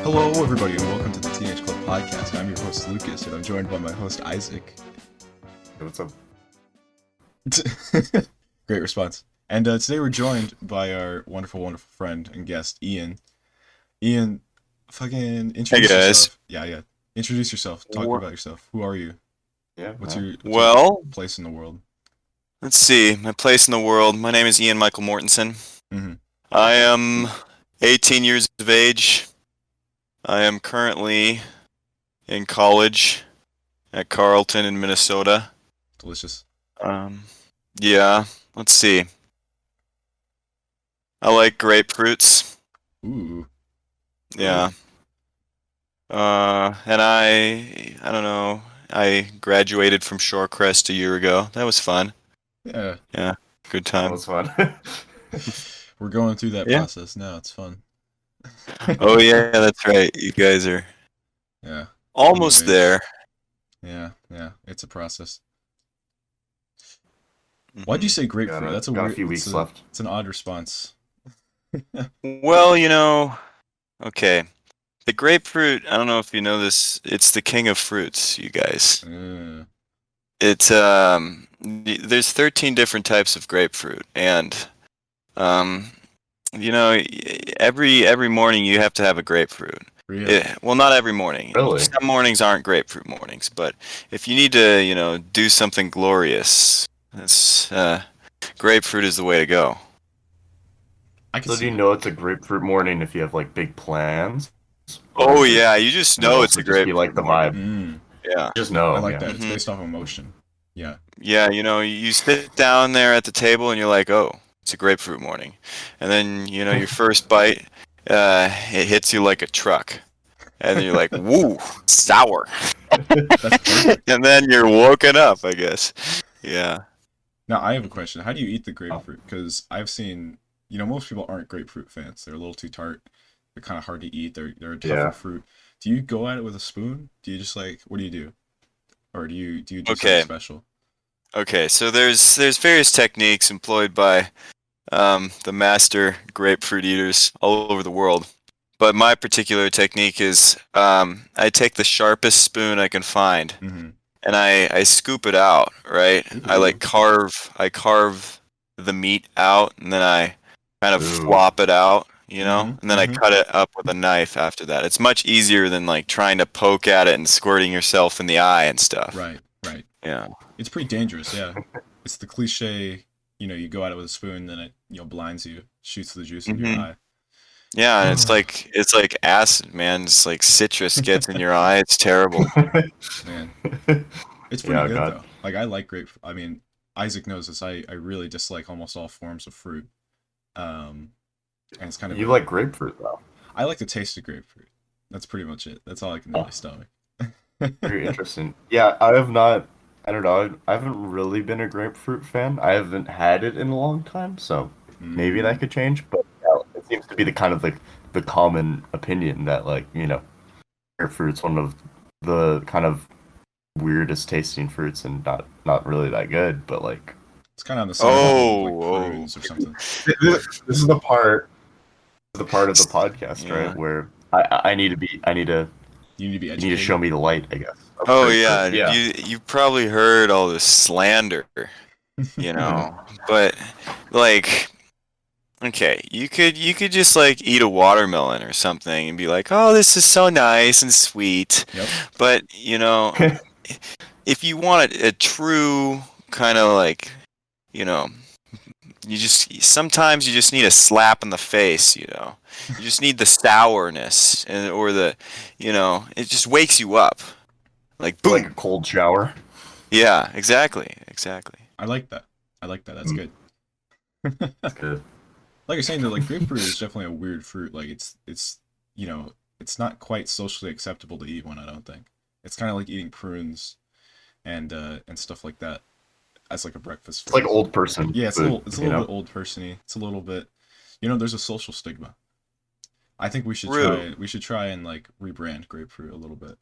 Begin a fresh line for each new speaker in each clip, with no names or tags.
Hello, everybody, and welcome to the Teenage Club podcast. I'm your host, Lucas, and I'm joined by my host, Isaac.
Hey, what's up?
Great response. And today we're joined by our wonderful, wonderful friend and guest, Ian. Ian, fucking introduce yourself. Yeah. Introduce yourself. Talk about yourself. Who are you?
Yeah.
What's
no.
your place in the world?
Let's see. My place in the world. My name is Ian Michael Mortensen.
Mm-hmm.
I am 18 years of age. I am currently in college at Carleton in Minnesota.
Delicious.
Yeah. Let's see. I like grapefruits.
Ooh.
Yeah. And I don't know. I graduated from Shorecrest a year ago. That was fun.
Yeah.
Yeah. Good
That
time.
was fun.
We're going through that
Yeah.
process now. It's fun.
Oh yeah, that's right. You guys are almost there.
Yeah. It's a process. Why'd you say grapefruit? That's
got a few weeks left.
It's an odd response.
Well, okay. The grapefruit, I don't know if you know this, it's the king of fruits, you guys. It's there's 13 different types of grapefruit, and every morning you have to have a grapefruit.
Really?
Well, not every morning.
Really?
Some mornings aren't grapefruit mornings, but if you need to, do something glorious, it's grapefruit is the way to go.
So do you know it's a grapefruit morning if you have like big plans?
Oh yeah, you just know it's a grapefruit.
Be like the vibe.
Mm.
Yeah.
Just know.
I like that. It's based off emotion. Yeah.
Yeah, you sit down there at the table and you're like, oh, it's a grapefruit morning. And then, your first bite, it hits you like a truck. And then you're like, woo, sour.
That's perfect.
And then you're woken up, I guess. Yeah.
Now, I have a question. How do you eat the grapefruit? Because I've seen, most people aren't grapefruit fans. They're a little too tart. They're kind of hard to eat. They're a tougher fruit. Do you go at it with a spoon? Do you just what do you do? Or do you do something special?
Okay, so there's various techniques employed by the master grapefruit eaters all over the world. But my particular technique is I take the sharpest spoon I can find, and I scoop it out, right?
Ooh.
I carve the meat out, and then I kind of flop it out, and then I cut it up with a knife after that. It's much easier than trying to poke at it and squirting yourself in the eye and stuff.
Right.
Yeah.
It's pretty dangerous, yeah. It's the cliche, you go at it with a spoon, then it, blinds you, shoots the juice into your eye.
Yeah, and it's like acid, man. It's like citrus gets in your eye. It's terrible.
Man. It's pretty good, though. I like grapefruit. I mean, Isaac knows this. I really dislike almost all forms of fruit. And it's kind of...
You like grapefruit, though?
I like the taste of grapefruit. That's pretty much it. That's all I can really stomach.
Very interesting. Yeah, I don't know. I haven't really been a grapefruit fan. I haven't had it in a long time, so maybe that could change. But it seems to be the kind of the common opinion that grapefruit's one of the kind of weirdest tasting fruits and not really that good. But
it's kind of on the same level of prunes or something.
This is the part of the podcast, right, where I need to be educated. You need to show me the light, I guess.
Oh yeah. You probably heard all this slander, but okay, you could just eat a watermelon or something and be like, oh, this is so nice and sweet.
Yep.
But if you want a true kind of sometimes you just need a slap in the face, You just need the sourness or it just wakes you up. Boom.
Like a cold shower.
Yeah, exactly.
I like that. That's good.
That's good.
Like you're saying, though, grapefruit is definitely a weird fruit. It's it's not quite socially acceptable to eat one, I don't think. It's kind of like eating prunes and stuff like that as a breakfast food.
It's like old person.
Yeah, it's a little bit old person-y. It's a little bit, there's a social stigma. I think we should try and rebrand grapefruit a little bit.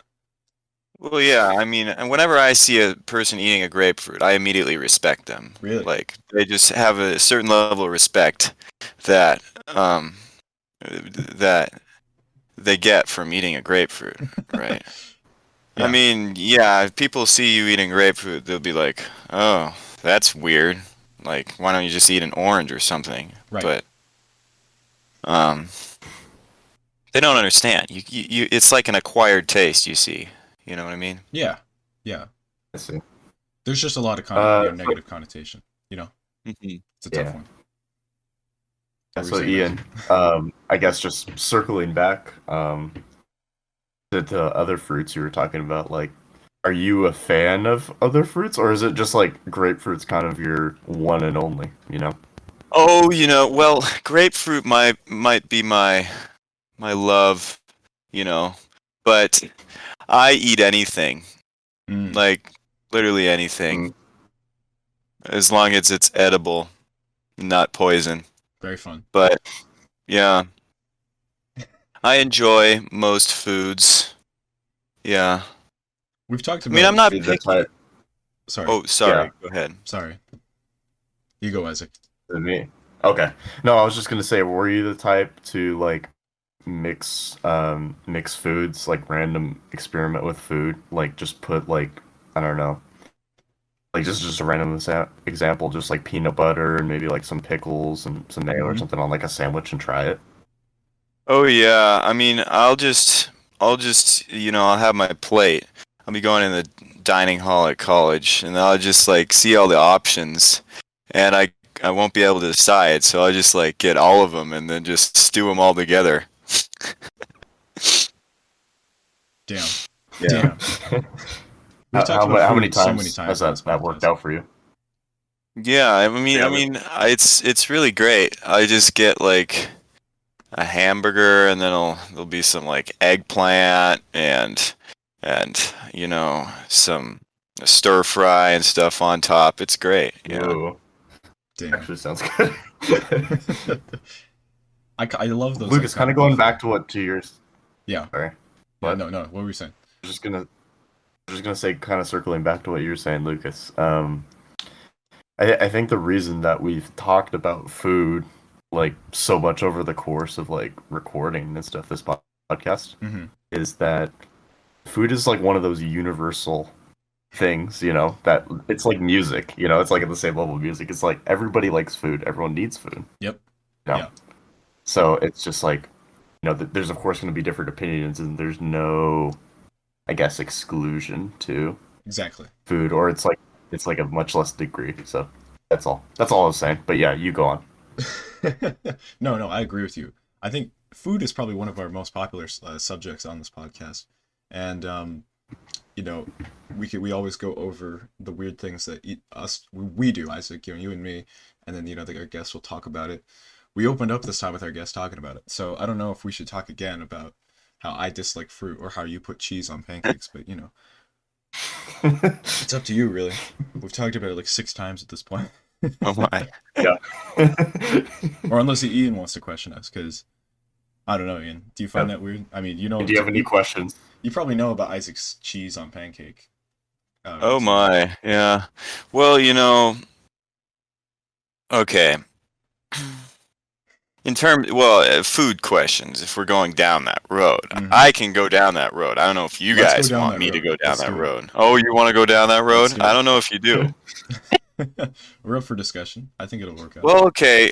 Well, yeah, I mean, and whenever I see a person eating a grapefruit, I immediately respect them.
Really?
They just have a certain level of respect that that they get from eating a grapefruit, right? I
Yeah.
mean, yeah, if people see you eating grapefruit, they'll be like, "Oh, that's weird. Like, why don't you just eat an orange or something?"
Right.
But um, they don't understand. It's like an acquired taste, you see. You know what I mean?
Yeah. Yeah.
I see.
There's just a lot of
So,
negative connotation. You know,
Hmm.
it's a tough
yeah.
one.
Yeah,
What were you
so
saying, Isaac?
Ian, I guess just circling back, to other fruits you were talking about, like, are you a fan of other fruits, or is it just like grapefruit's kind of your one and only, you know?
Oh, well, grapefruit might be my love, you know, but I eat anything,
Mm,
like literally
Mm,
anything, as long as it's edible, not poison.
very fun.
But yeah, I enjoy most foods. Yeah.
We've talked
I mean, I'm
about.
not
the type,
picky.
Sorry.
Oh,
yeah,
sorry. Go ahead.
Sorry. You go, Isaac.
to me. Okay. No, I was just gonna say, were you the type to like mix foods, like random experiment with food, like just put like, I don't know, like just a random example, just like peanut butter and maybe like some pickles and some mayo or
Hmm.
something on like a sandwich and try it?
Oh yeah. I mean, I'll just, I'll have my plate. I'll be going in the dining hall at college, and I'll just like see all the options, and I won't be able to decide, so I'll just like get all of them and then just stew them all together.
Damn.
Yeah.
Damn. We've talked about
How many
food so many
times has
times on this
that worked
podcast.
out for you?
Yeah, I mean,
Yeah,
I mean, it's really great. I just get like a hamburger, and then there'll be some like eggplant and some stir fry and stuff on top. It's great. Yeah.
whoa,
Damn.
actually sounds good.
I love those like
Lucas,
kind
kind
of
of going
beefy.
back to what 2 years.
Yeah.
Sorry,
Yeah.
but
No. No. What were we saying?
I was just gonna say, kind of circling back to what you were saying, Lucas. I think the reason that we've talked about food like so much over the course of like recording and stuff this podcast
Hmm.
is that food is like one of those universal things, that it's like music, it's like at the same level of music. It's like everybody likes food, everyone needs food,
Yep.
you know.
Yeah.
So it's just like, there's of course going to be different opinions, and there's no, I guess, exclusion to
Exactly.
food, or it's like a much less degree. So that's all I was saying. But yeah, you go on.
No. No. I agree with you. I think food is probably one of our most popular subjects on this podcast, and you know, we always go over the weird things that we do, Isaac, you and me, and then our guests will talk about it. We opened up this time with our guest talking about it, so I don't know if we should talk again about how I dislike fruit or how you put cheese on pancakes, but it's up to you, really. We've talked about it like 6 times at this point.
Oh my.
Yeah.
Or unless Ian wants to question us, because I don't know, Ian. Do you find
Yeah.
that weird? I mean,
Do you have any questions?
you probably know about Isaac's cheese on pancake
Oh
routine.
my. Yeah. Well, okay. Food questions, if we're going down that road.
Hmm.
I can go down that road. I don't know if you
Let's go
guys
down
want
that
me to
road.
go down
Let's
that
do it.
road. Oh, you want to go down that
Let's
road?
do
I
it.
don't know if you do.
We're up for discussion. I think it'll work out.
Well, okay.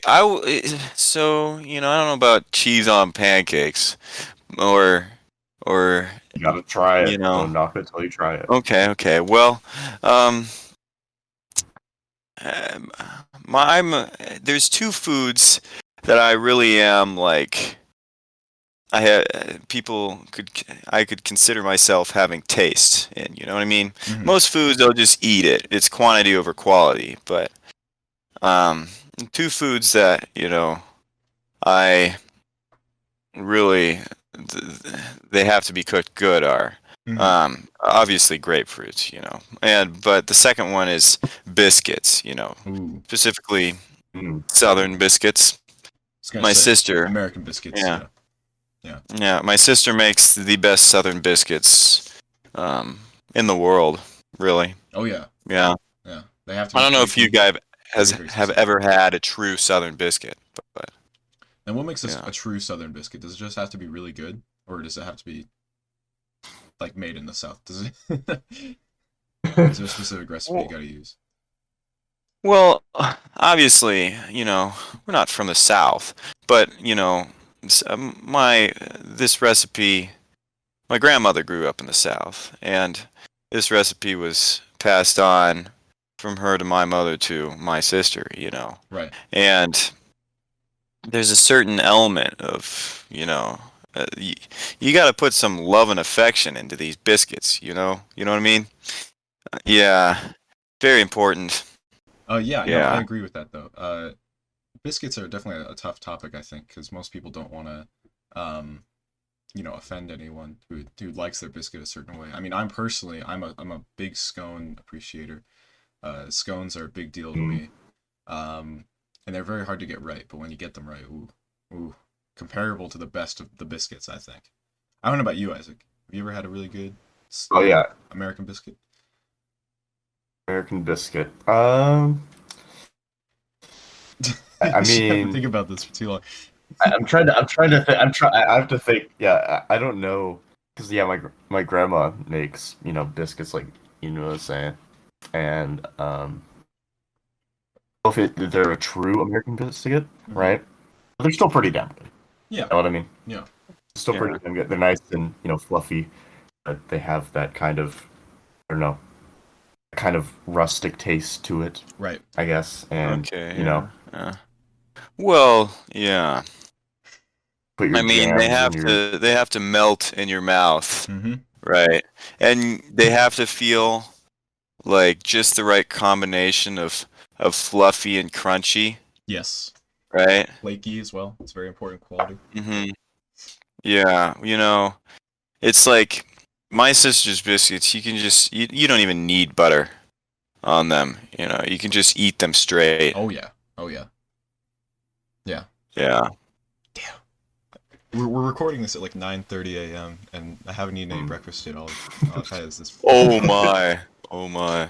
So, I don't know about cheese on pancakes or or
You gotta try
you
it.
know.
Don't knock it till you try it.
Okay, okay. Well, um um, there's two foods that I really am like I have I could consider myself having taste in, you know what I mean?
Hmm.
Most foods they'll just eat it. It's quantity over quality, but um two foods that, I really they have to be cooked good are
Hmm.
obviously grapefruits, but the second one is biscuits,
Ooh,
specifically
Mm.
southern biscuits.
I was gonna
My
say
sister,
American biscuits.
yeah,
Yeah, yeah.
yeah, my sister makes the best southern biscuits in the world, really.
Oh yeah,
Yeah.
yeah. They have to
I
be
don't know if you
flaky,
guys
very very
have
specific.
ever had a true southern biscuit, but
And what makes this
yeah.
a true Southern biscuit? Does it just have to be really good? or does it have to be like made in the South? Does it? Is there a specific recipe you
Well,
gotta use?
well, obviously, we're not from the South, but my this recipe, my grandmother grew up in the South, and this recipe was passed on from her to my mother to my sister.
Right.
And there's a certain element of, you got to put some love and affection into these biscuits, You know what I mean? Yeah, very important.
Yeah. No, I
Yeah.
agree with that though. Biscuits are definitely a tough topic, I think, because most people don't want to, offend anyone who likes their biscuit a certain way. I mean, I'm a big scone appreciator. Scones are a big deal to
Mm.
me. And they're very hard to get right, but when you get them right, ooh, comparable to the best of the biscuits, I think. I don't know about you, Isaac. Have you ever had a really good
Oh yeah,
American biscuit?
American biscuit.
You
I
should have to
mean,
think about this for too long.
I'm trying to think. I have to think. Yeah, I don't know because yeah, my grandma makes biscuits like you know what I'm saying, and if they're a true American biscuit, right? But they're still pretty damn good.
Yeah,
You know what I mean?
yeah,
Still pretty
Yeah.
damn good. They're nice and fluffy, but they have that kind of I don't know, kind of rustic taste to it,
right.
I guess. And
Okay.
you know,
Yeah. Well, yeah.
put your
I mean, they
jams
have
and your
to they have to melt in your mouth,
Mm-hmm.
right? And they have to feel like just the right combination of fluffy and crunchy,
Yes.
right?
Flaky as well. It's very important quality.
Mhm. Yeah, it's like my sister's biscuits, you can just you don't even need butter on them, You can just eat them straight.
Oh yeah. Oh yeah. Yeah.
Yeah.
Damn. We're recording this at like 9:30 a.m. and I haven't eaten any
mm,
breakfast yet. All I've had is this.
Oh my. Oh my.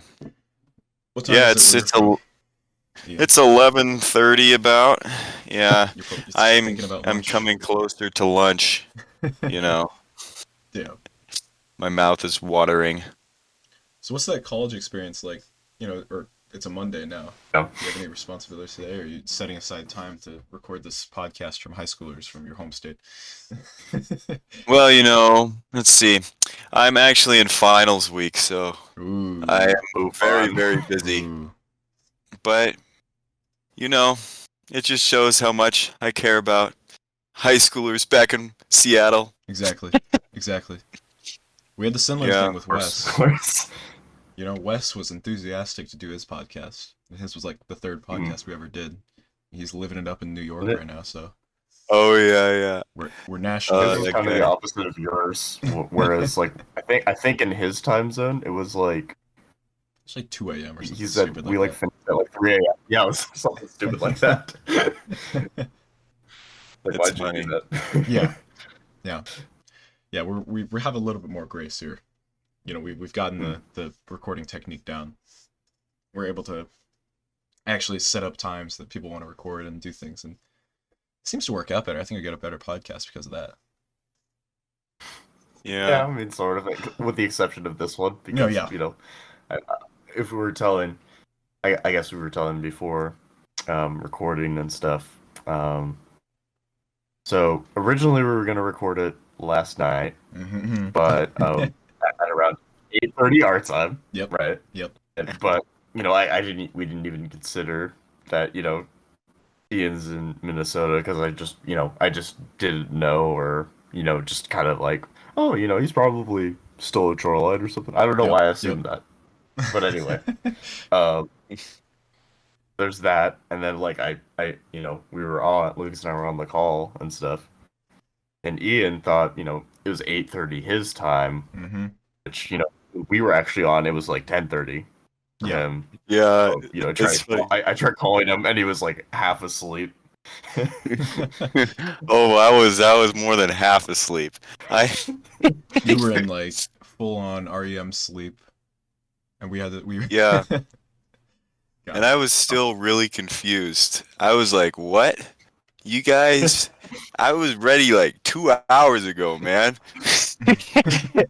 What time
Yeah,
is it
it's
where you're
it's
from,
a
Ian?
it's 11:30 about. Yeah.
You're probably
I'm
thinking about
I'm
lunch.
coming closer to lunch, you know.
Yeah.
My mouth is watering.
So what's that college experience like? Or it's a Monday now.
yeah.
Do you have any responsibilities today, or are you setting aside time to record this podcast from high schoolers from your home state?
Well, let's see. I'm actually in finals week, so I
Ooh.
am
Ooh,
very,
fun.
very busy.
Ooh.
But, you know, it just shows how much I care about high schoolers back in Seattle.
Exactly. Exactly. We had the similar
Yeah.
thing with
Of
Wes.
course.
Wes was enthusiastic to do his podcast. His was like the third
Mm.
podcast we ever did. He's living it up in New York
Isn't
right now, so
Oh, yeah.
we're national.
His was
That
kind of the
guy.
opposite of yours. Whereas, like, I think in his time zone, it was like
It's like 2 a.m. or
he
something
said
stupid
we
like
like
that.
finished at like 3 a.m. Yeah, it was something stupid like that. Like,
It's
why'd you do
funny.
that?
Yeah, yeah, yeah. We have a little bit more grace here. We've gotten
Hmm.
the recording technique down. We're able to actually set up times that people want to record and do things, and it seems to work out better. I think I get a better podcast because of that.
Yeah,
Yeah.
I mean, sort of, like, with the exception of this one,
No,
because
yeah,
if we were telling, I guess we were telling before, recording and stuff. So originally we were gonna record it last night,
mm-hmm.
but at around 8:30 our time,
Yep,
right?
yep.
But we didn't even consider that Ian's in Minnesota because I just didn't know or just kind of like oh he's probably still at Shoreline or something. I don't know
Yep,
why I
yep.
assumed that, but anyway, um, there's that, and then like we were on Lucas and I were on the call and stuff, and Ian thought it was 8:30 his time,
Mm-hmm.
which we were actually on. It was like 10:30 for
Yeah.
him.
Yeah.
So,
It's funny.
I tried calling him, and he was like half asleep.
Oh, I was more than half asleep. I
You were in like full on REM sleep, and we
Yeah,
God.
and I was still really confused. I was like, "What? You guys, I was ready like 2 hours ago, man.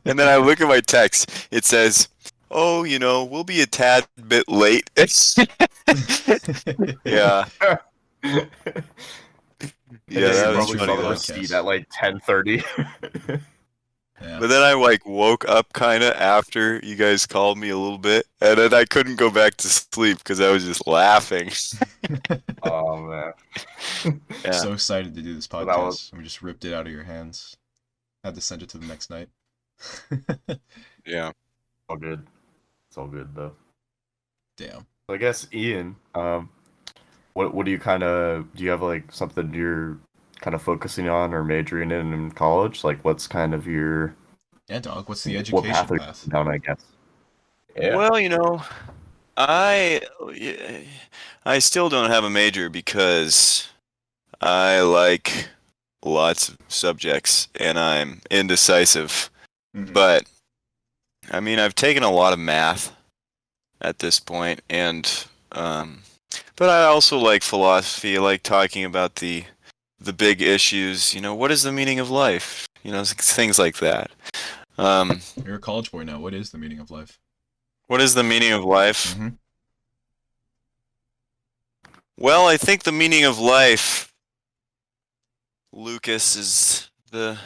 And then I look at my text. It says, "Oh, we'll be a tad bit late." Yeah,
And
yeah,
then you
that was
probably
funny
saw the
though.
receipt at like 10:30.
Yeah.
But then I like woke up kind of after you guys called me a little bit, and then I couldn't go back to sleep because I was just laughing.
Oh man.
Yeah,
So excited to do this
So that was
podcast, and we just ripped it out of your hands. Had to send it to the next night.
yeah.
all good. It's all good though.
Damn.
So I guess Ian, what do you have like something you're kind of focusing on or majoring in college? Like what's kind of your
Yeah, dog. What's the
what path
education
are
path?
you down, I guess. Yeah.
Well, I I still don't have a major because I like lots of subjects and I'm indecisive.
Mhm.
But I mean, I've taken a lot of math at this point, and but I also like philosophy. I like talking about the big issues. What is the meaning of life? Things like that. Um,
You're a college boy now. What is the meaning of life?
what is the meaning of life?
Mm-hmm.
Well, I think the meaning of life, Lucas, is the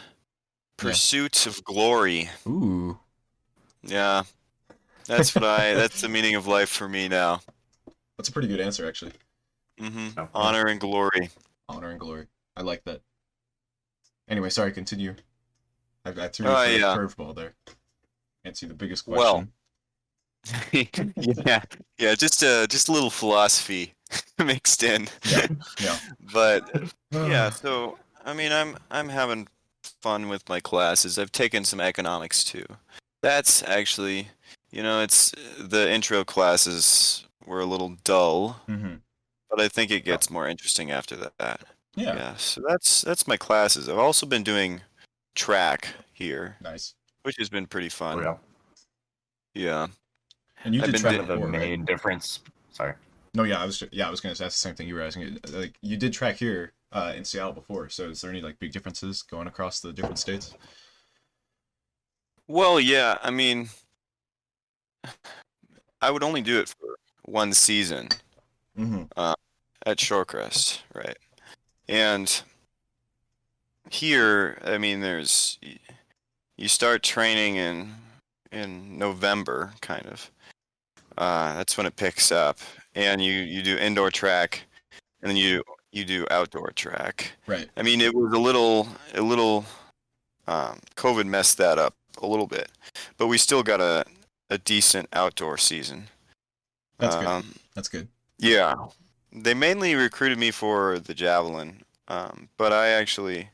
pursuit of glory.
Ooh.
Yeah, that's the meaning of life for me now.
That's a pretty good answer, actually.
Oh,
Honor and glory.
Honor and glory. I like that. Anyway, sorry, continue. I threw you
Oh,
for a
yeah.
curveball there. Answer the biggest
Well,
question.
yeah, yeah, just a little philosophy mixed in.
Yeah, yeah.
But yeah, so I mean, I'm having fun with my classes. I've taken some economics too. That's actually, it's the intro classes were a little dull,
Mm-hmm.
but I think it gets more interesting after that.
Yeah.
Yeah, so that's my classes. I've also been doing track here,
Nice.
which has been pretty
oh
fun.
yeah.
Yeah.
And you
I've
did
been
track
Kind of the
before, right?
main difference. Sorry.
No, yeah, I was gonna ask the same thing you were asking. Like, you did track here in Seattle before, so is there any like big differences going across the different states?
Well, yeah, I mean, I would only do it for one season
Mm-hmm.
uh, at Shorecrest, right? And here, I mean, you start training in November, kind of. That's when it picks up, and you do indoor track, and then you do outdoor track.
Right.
I mean, it was a little COVID messed that up a little bit, but we still got a decent outdoor season.
That's good.
Um,
That's good.
yeah, they mainly recruited me for the javelin, but I actually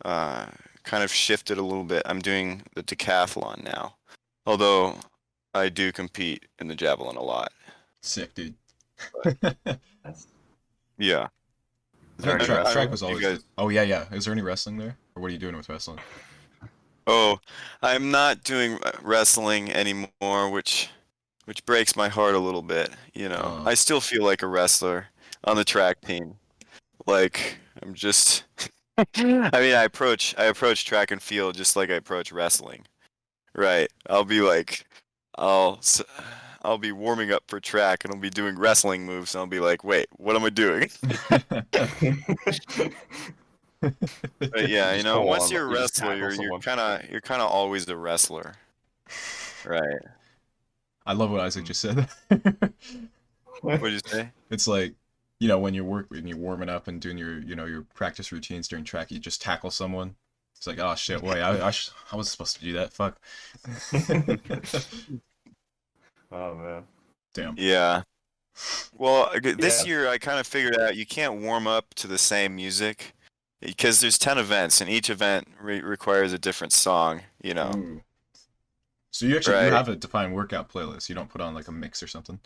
uh, kind of shifted a little bit. I'm doing the decathlon now, although I do compete in the javelin a lot.
Sick, dude.
That's,
Yeah,
is there any
I don't
Track
wrestling?
was
know if you
always.
guys.
Oh yeah, yeah. Is there any wrestling there, or what are you doing with wrestling?
Oh, I'm not doing wrestling anymore, which breaks my heart a little bit.
Oh.
I still feel like a wrestler on the track team. Like I'm just. I mean, I approach track and field just like I approach wrestling. Right. I'll s- I'll be warming up for track and I'll be doing wrestling moves and I'll be like, wait, what am I doing? But yeah,
Just
once you're a
you just
wrestler,
tackle
you're
someone.
you're kind of always a wrestler. Right.
I love what Isaac
Mm.
just said.
What'd you say?
It's like, when you're warming up and doing your practice routines during track, you just tackle someone. It's like, oh shit, wait, I was supposed to do that. Fuck.
Oh man.
Damn.
Yeah. Well, this
Yeah.
year I kind of figured out you can't warm up to the same music because there's 10 events and each event requires a different song,
Ooh. So you
Right.
have a defined workout playlist. You don't put on like a mix or something.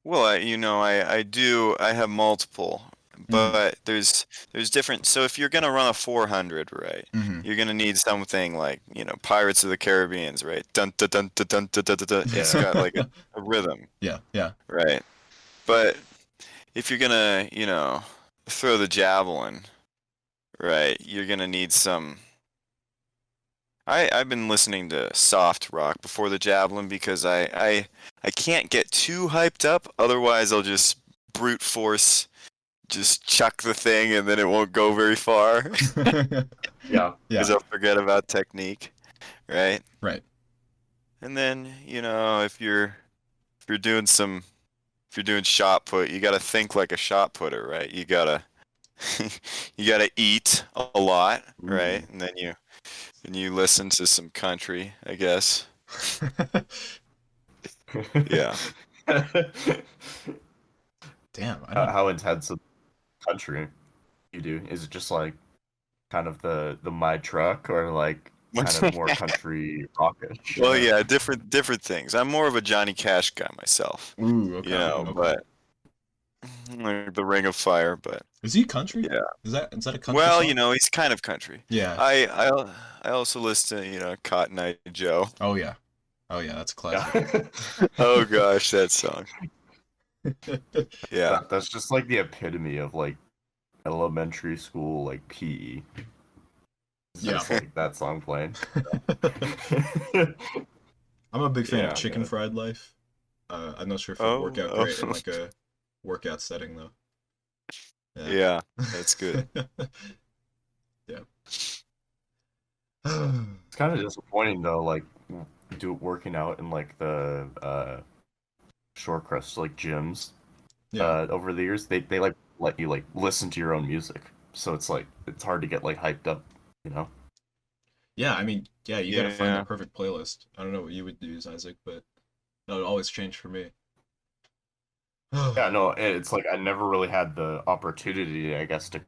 Well, I have multiple,
Mm-hmm.
but there's different. So if you're gonna run a 400, right,
Mm-hmm.
you're gonna need something like, Pirates of the Caribbean's, right? Dun dun dun dun dun dun dun dun. Dun. It's got like a rhythm,
Yeah, yeah.
right? But if you're gonna, throw the javelin, right, you're gonna need some. I've been listening to soft rock before the javelin because I can't get too hyped up. Otherwise, I'll just brute force, just chuck the thing, and then it won't go very far
Yeah.
because I'll forget about technique, right?
Right.
And then if you're doing some if you're doing shot put, you got to think like a shot putter, right? You gotta you gotta eat a lot, right?
Ooh.
And you listen to some country, I guess. Yeah.
Damn, I don't.
How intense of country you do? Is it just like kind of the my truck or like kind of more country rockish?
Well, yeah, different things. I'm more of a Johnny Cash guy myself,
Ooh, okay. Okay.
but like the Ring of Fire, but
Is he country?
yeah.
Is that a country
Well,
song?
he's kind of country.
Yeah.
I also listen to, Cotton Eye Joe.
Oh yeah. Oh yeah, that's a classic.
Yeah.
Oh gosh, that song. Yeah.
That's just like the epitome of like elementary school like PE. It's
Yeah.
just like that song playing.
I'm a big fan
Yeah,
of Chicken
yeah.
Fried Life. I'm not sure if it would work out
Oh,
great in like a workout setting though.
yeah, that's good.
Yeah.
It's kind of disappointing though, like working out in like the short crest like gyms.
Yeah.
Over the years, they like let you like listen to your own music, so it's like it's hard to get like hyped up, you know.
Yeah, I mean, yeah, you gotta find the
Yeah.
perfect playlist. I don't know what you would use, Isaac, but that would always change for me.
Yeah, no, it's like I never really had the opportunity, I guess, to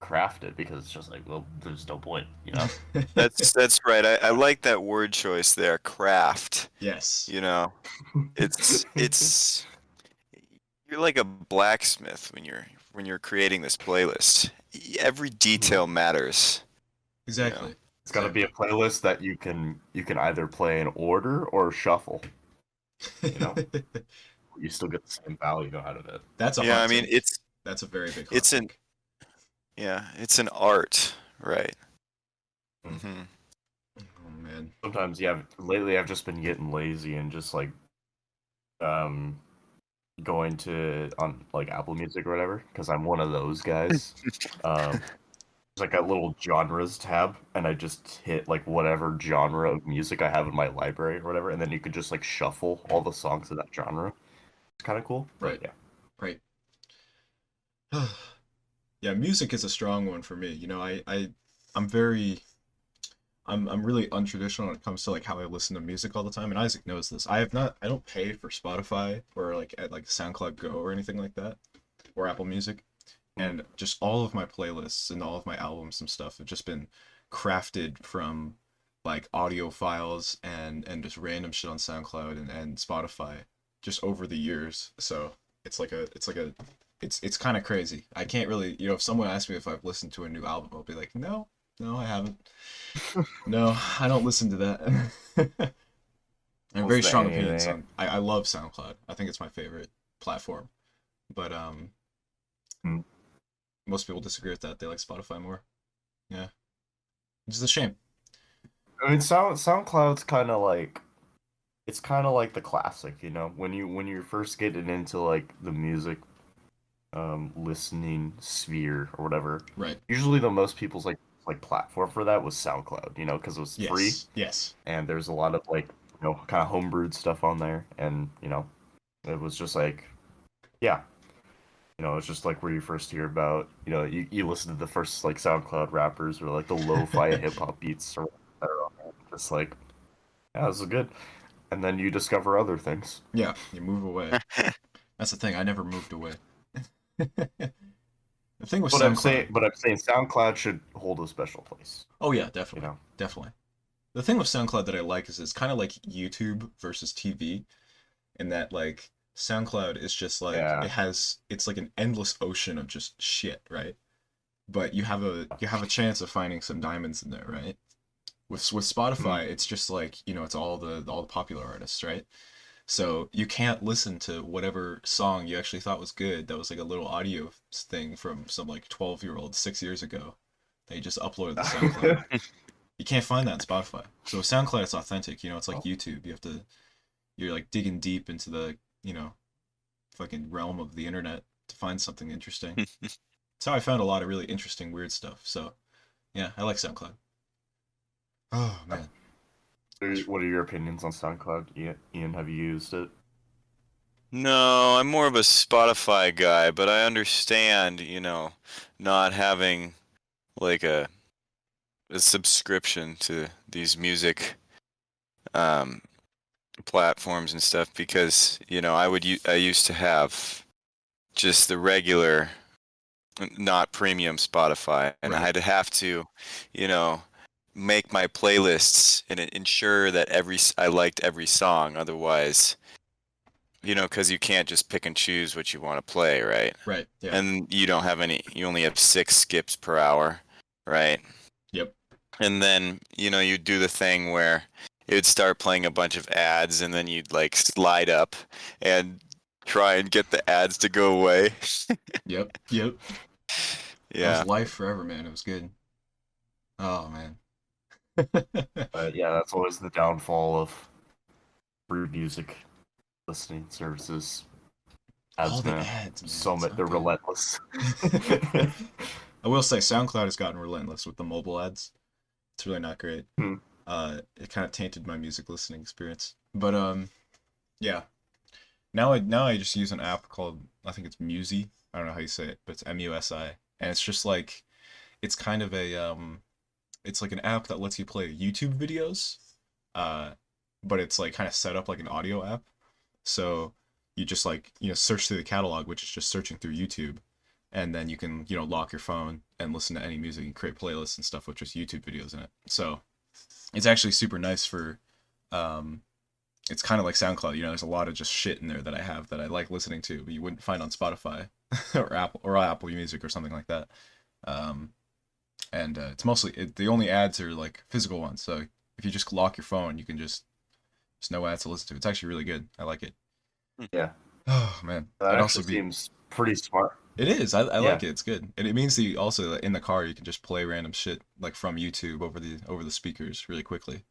craft it because it's just like, well, there's no point, you know.
That's right. I like that word choice there, craft.
Yes.
It's you're like a blacksmith when you're creating this playlist. Every detail matters.
Exactly.
It's got to be a playlist that you can either play in order or shuffle. You know, you still get the same value out of it.
That's a
Yeah,
hot
I mean
take. That's a very big hot
it's an
take.
it's an art, right?
Mm.
Hmm.
Oh man.
Sometimes, yeah. Lately, I've just been getting lazy and just like um going to on like Apple Music or whatever because I'm one of those guys. There's like a little genres tab, and I just hit like whatever genre of music I have in my library or whatever, and then you could just like shuffle all the songs of that genre. It's kind of cool, but
Right.
yeah.
Right. Yeah, music is a strong one for me. You know, I'm very I'm really untraditional when it comes to like how I listen to music all the time, and Isaac knows this. I don't pay for Spotify or like at like SoundCloud Go or anything like that, or Apple Music. And just all of my playlists and all of my albums and stuff have just been crafted from like audio files and just random shit on SoundCloud and Spotify just over the years. So it's kind of crazy. I can't really, if someone asks me if I've listened to a new album, I'll be like, no, I haven't. No, I don't listen to that. I have very
Listen to
strong opinions
anything.
on. I love SoundCloud. I think it's my favorite platform, but
Mm.
most people disagree with that. They like Spotify more. Yeah, which is a shame.
I mean, SoundCloud's kind of like it's kind of like the classic, you know, when you're first getting into like the music listening sphere or whatever.
Right.
Usually, the most people's like platform for that was SoundCloud, you know, because it was free
Yes. Yes.
and there's a lot of like kind of homebrewed stuff on there, and it was just like yeah, it's just like where you first hear about, you listen to the first like SoundCloud rappers or like the lo-fi hip hop beats or that are on there. Just like, yeah, this is good. And then you discover other things.
Yeah, you move away. That's the thing. I never moved away. The thing with SoundCloud.
But I'm saying SoundCloud should hold a special place.
Oh yeah,
You
definitely,
know.
definitely. The thing with SoundCloud that I like is it's kind of like YouTube versus TV, in that like SoundCloud is just like
Yeah.
it's like an endless ocean of just shit, right? But you have a chance of finding some diamonds in there, right? With Spotify, it's just like, it's all the popular artists, right? So you can't listen to whatever song you actually thought was good. That was like a little audio thing from some like 12-year-old 6 years ago. They just uploaded the SoundCloud. You can't find that on Spotify. So with SoundCloud, it's authentic. It's like YouTube. You're like digging deep into the, fucking realm of the internet to find something interesting. That's how I found a lot of really interesting, weird stuff. So, yeah, I like SoundCloud. Oh, man.
What are your opinions on SoundCloud? Ian, have you used it?
No, I'm more of a Spotify guy, but I understand, not having like a subscription to these music platforms and stuff because, I used to have just the regular, not premium Spotify, and
Right.
I'd have to, make my playlists and ensure that I liked every song. Otherwise, because you can't just pick and choose what you want to play, right?
Right. Yeah.
And you don't have you only have 6 skips per hour, right?
Yep.
And then, you do the thing where it would start playing a bunch of ads and then you'd like slide up and try and get the ads to go away.
Yep. Yep.
Yeah.
That was life forever, man. It was good. Oh, man.
Yeah, that's always the downfall of free music listening services.
All the ads, man.
So much, they're relentless.
I will say SoundCloud has gotten relentless with the mobile ads. It's really not great. It kind of tainted my music listening experience. But yeah. Now I just use an app called, I think it's Musi. I don't know how you say it, but it's MUSI. And it's just like, it's kind of a it's like an app that lets you play YouTube videos. But it's like kind of set up like an audio app. So you just like, search through the catalog, which is just searching through YouTube. And then you can, lock your phone and listen to any music and create playlists and stuff with just YouTube videos in it. So it's actually super nice for, it's kind of like SoundCloud, there's a lot of just shit in there that I have that I like listening to, but you wouldn't find on Spotify or Apple Music or something like that. And it's mostly, the only ads are like physical ones. So if you just lock your phone, you can there's no ads to listen to. It's actually really good. I like it.
Yeah.
Oh, man.
That actually seems pretty smart.
It is. I like it. It's good. And it means that also in the car you can just play random shit like from YouTube over the speakers really quickly.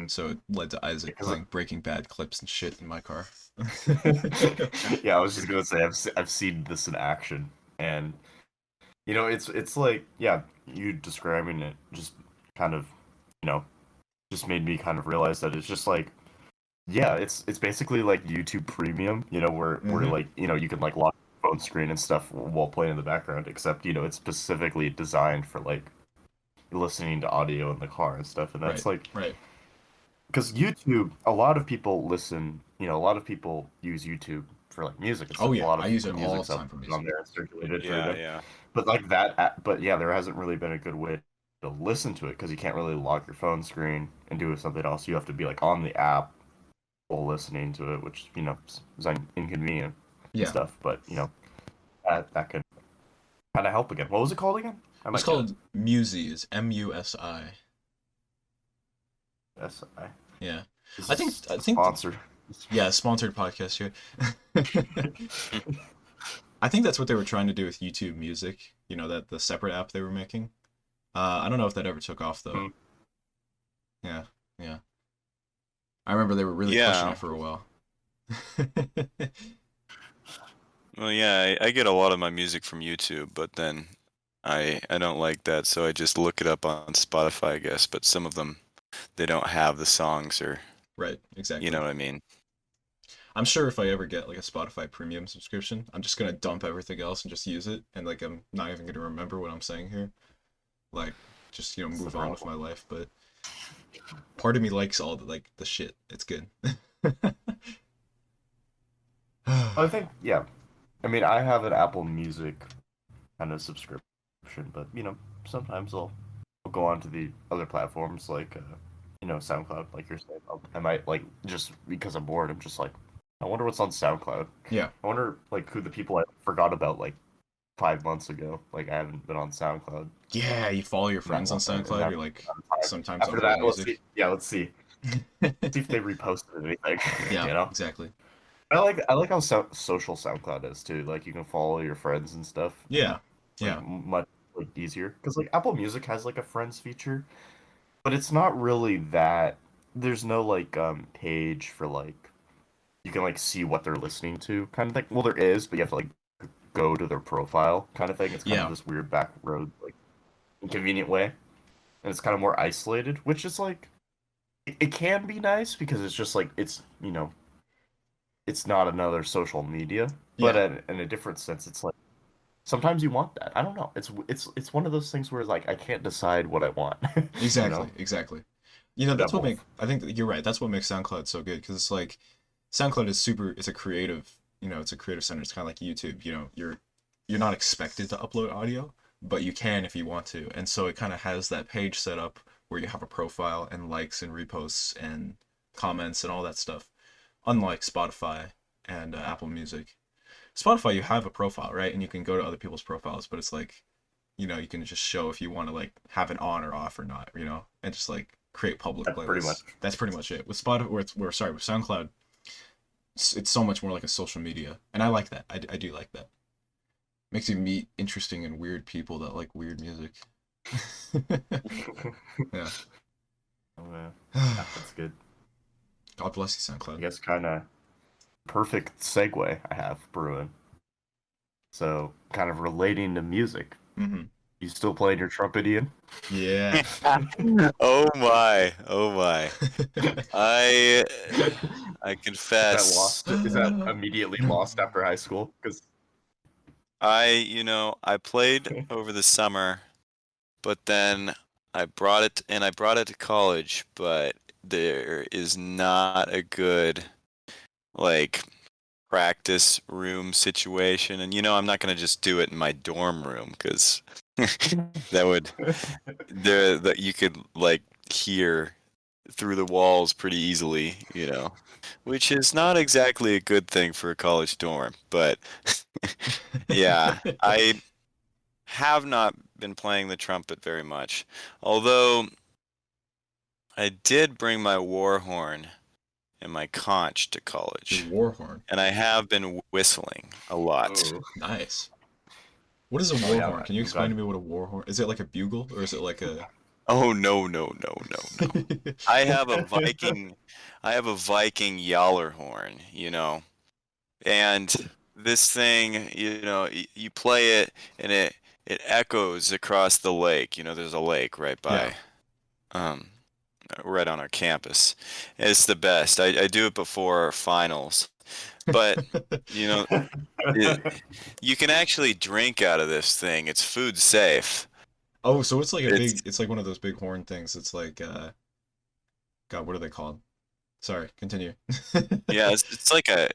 So it led to Isaac playing Breaking Bad clips and shit in my car.
Yeah, I was just gonna say I've seen this in action, and it's like, yeah, you describing it just kind of just made me kind of realize that it's just like, yeah, it's basically like YouTube Premium, where like you can like lock your phone screen and stuff while playing in the background, except it's specifically designed for like listening to audio in the car and stuff, and that's
right.
Because YouTube, a lot of people a lot of people use YouTube for like music.
Oh yeah,
a lot of
I use it all
music's
the time for music.
on there and circulated.
Yeah.
But like that, but yeah, there hasn't really been a good way to listen to it because you can't really lock your phone screen and do something else. You have to be like on the app while listening to it, which is inconvenient and stuff. But that could kind of help again. What was it called again?
It's called Musi. It's MUSI.
SI.
Yeah.
I think sponsored.
Yeah, sponsored podcast here. I think that's what they were trying to do with YouTube Music. That the separate app they were making. I don't know if that ever took off though. Yeah. I remember they were really pushing it for a while.
Well, yeah, I get a lot of my music from YouTube, but then I don't like that, so I just look it up on Spotify, I guess. But some of them, they don't have the songs or
right, exactly.
You know what I mean?
I'm sure if I ever get like a Spotify premium subscription, I'm just gonna dump everything else and just use it, and like I'm not even gonna remember what I'm saying here. Like, just move on with my life. But part of me likes all the shit. It's good.
I think, yeah. I mean, I have an Apple Music kind of subscription, but sometimes I'll go on to the other platforms like SoundCloud, like you're saying. I might like, just because I'm bored, I'm just like, I wonder what's on SoundCloud.
Yeah.
I wonder like who the people I forgot about like 5 months ago. Like I haven't been on SoundCloud.
Yeah, you follow your friends on SoundCloud. You're like sometimes
after that. Let's see. Yeah, let's see. See if they reposted anything.
Yeah, exactly.
I like how social SoundCloud is too. Like you can follow your friends and stuff.
Yeah,
It's like
yeah,
much like easier because like Apple Music has like a friends feature, but it's not really that. There's no like page for like you can like see what they're listening to kind of thing. Well, there is, but you have to like go to their profile kind of thing. It's kind of
yeah,
this weird back road like inconvenient way, and it's kind of more isolated, which is like it can be nice because it's just like it's not another social media, but
yeah.
in a different sense, it's like sometimes you want that. I don't know. It's one of those things where like I can't decide what I want. you
Exactly,
know,
exactly. You know,
got
that's what
both.
make I think that you're right. That's what makes SoundCloud so good because it's like SoundCloud is super. It's a creative. It's a creative center. It's kind of like YouTube. You're not expected to upload audio, but you can if you want to. And so it kind of has that page set up where you have a profile and likes and reposts and comments and all that stuff. Unlike Spotify and Apple Music. Spotify, you have a profile, right? And you can go to other people's profiles, but it's like, you can just show if you want to like have it on or off or not, and just like create public
That's pretty much.
playlists. That's pretty much it. With Spotify, with SoundCloud, it's so much more like a social media, and I like that. I do like that. Makes you meet interesting and weird people that like weird music. Yeah.
Oh, yeah. Yeah, that's good.
God bless you,
I
SoundCloud.
guess kind of perfect segue I have brewing. So kind of relating to music.
Mm-hmm.
You still playing your trumpet, Ian?
Yeah.
Oh my, oh my. I I
Is that
confess,
lost? Is that immediately lost after high school? Because
I played over the summer, but then I brought it to college, but there is not a good like practice room situation. And I'm not going to just do it in my dorm room cuz that would there that you could like hear through the walls pretty easily, which is not exactly a good thing for a college dorm. But yeah, I have not been playing the trumpet very much. Although I did bring my Warhorn and my conch to
Your
college,
Warhorn.
and I have been whistling a lot.
oh,
Nice. What is a
oh yeah,
Warhorn? Can you
I'm
explain
glad.
to me what a Warhorn is? It like a bugle or is it like a
Oh no, no, no, no, no. I have a Viking I have a Viking Yaller horn, and this thing, you play it and it echoes across the lake. There's a lake
Yeah.
um right on our campus. It's the best. I do it before our finals. But, you know, it, you can actually drink out of this thing. It's food safe.
Oh, so it's like
It's
it's like one of those big horn things. It's like God, what are they called? Sorry, continue.
yeah, it's like a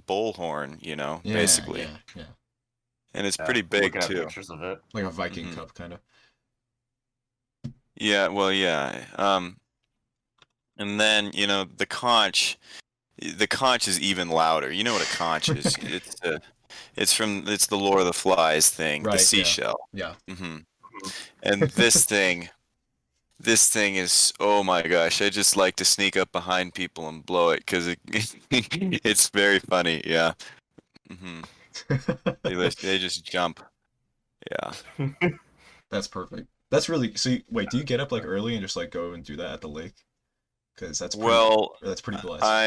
bullhorn,
Yeah,
basically.
yeah, yeah.
And it's
Yeah,
pretty
I'm
big
looking at
too.
pictures of it.
Like a Viking
hmm
cup kind of.
Yeah, well, yeah. And then, the conch is even louder. You know what a conch is? It's the Lord of the Flies thing, the
Right, yeah.
seashell.
Yeah.
hmm
Mhm.
And this thing is, oh my gosh, I just like to sneak up behind people and blow it because it's very funny. Yeah. hmm They just jump. Yeah.
That's perfect. That's really so wait, do you get up like early and just like go and do that at the lake? Because
Well,
that's pretty blessed.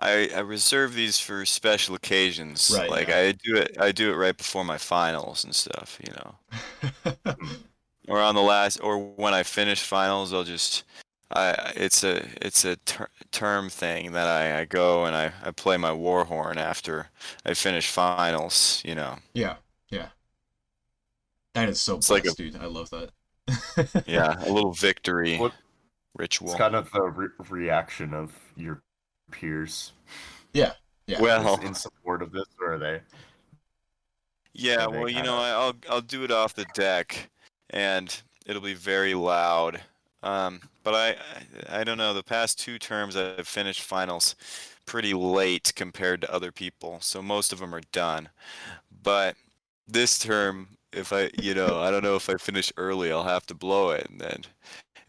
I reserve these for special occasions.
Right,
Like
yeah.
I do it right before my finals and stuff. Or on the last, or when I finish finals, it's a term thing that I go and I play my Warhorn after I finish finals.
Yeah, yeah. That is so
It's like a
blessed, dude. I love that.
yeah, a little victory
What It's
ritual.
kind of the reaction of your peers.
Yeah, yeah.
Are they
Well,
in support of this, or
yeah,
are they
well,
kind of?
I'll do it off the deck, and it'll be very loud. But I don't know. The past two terms I've finished finals pretty late compared to other people, so most of them are done. But this term, if I don't know if I finish early, I'll have to blow it, and then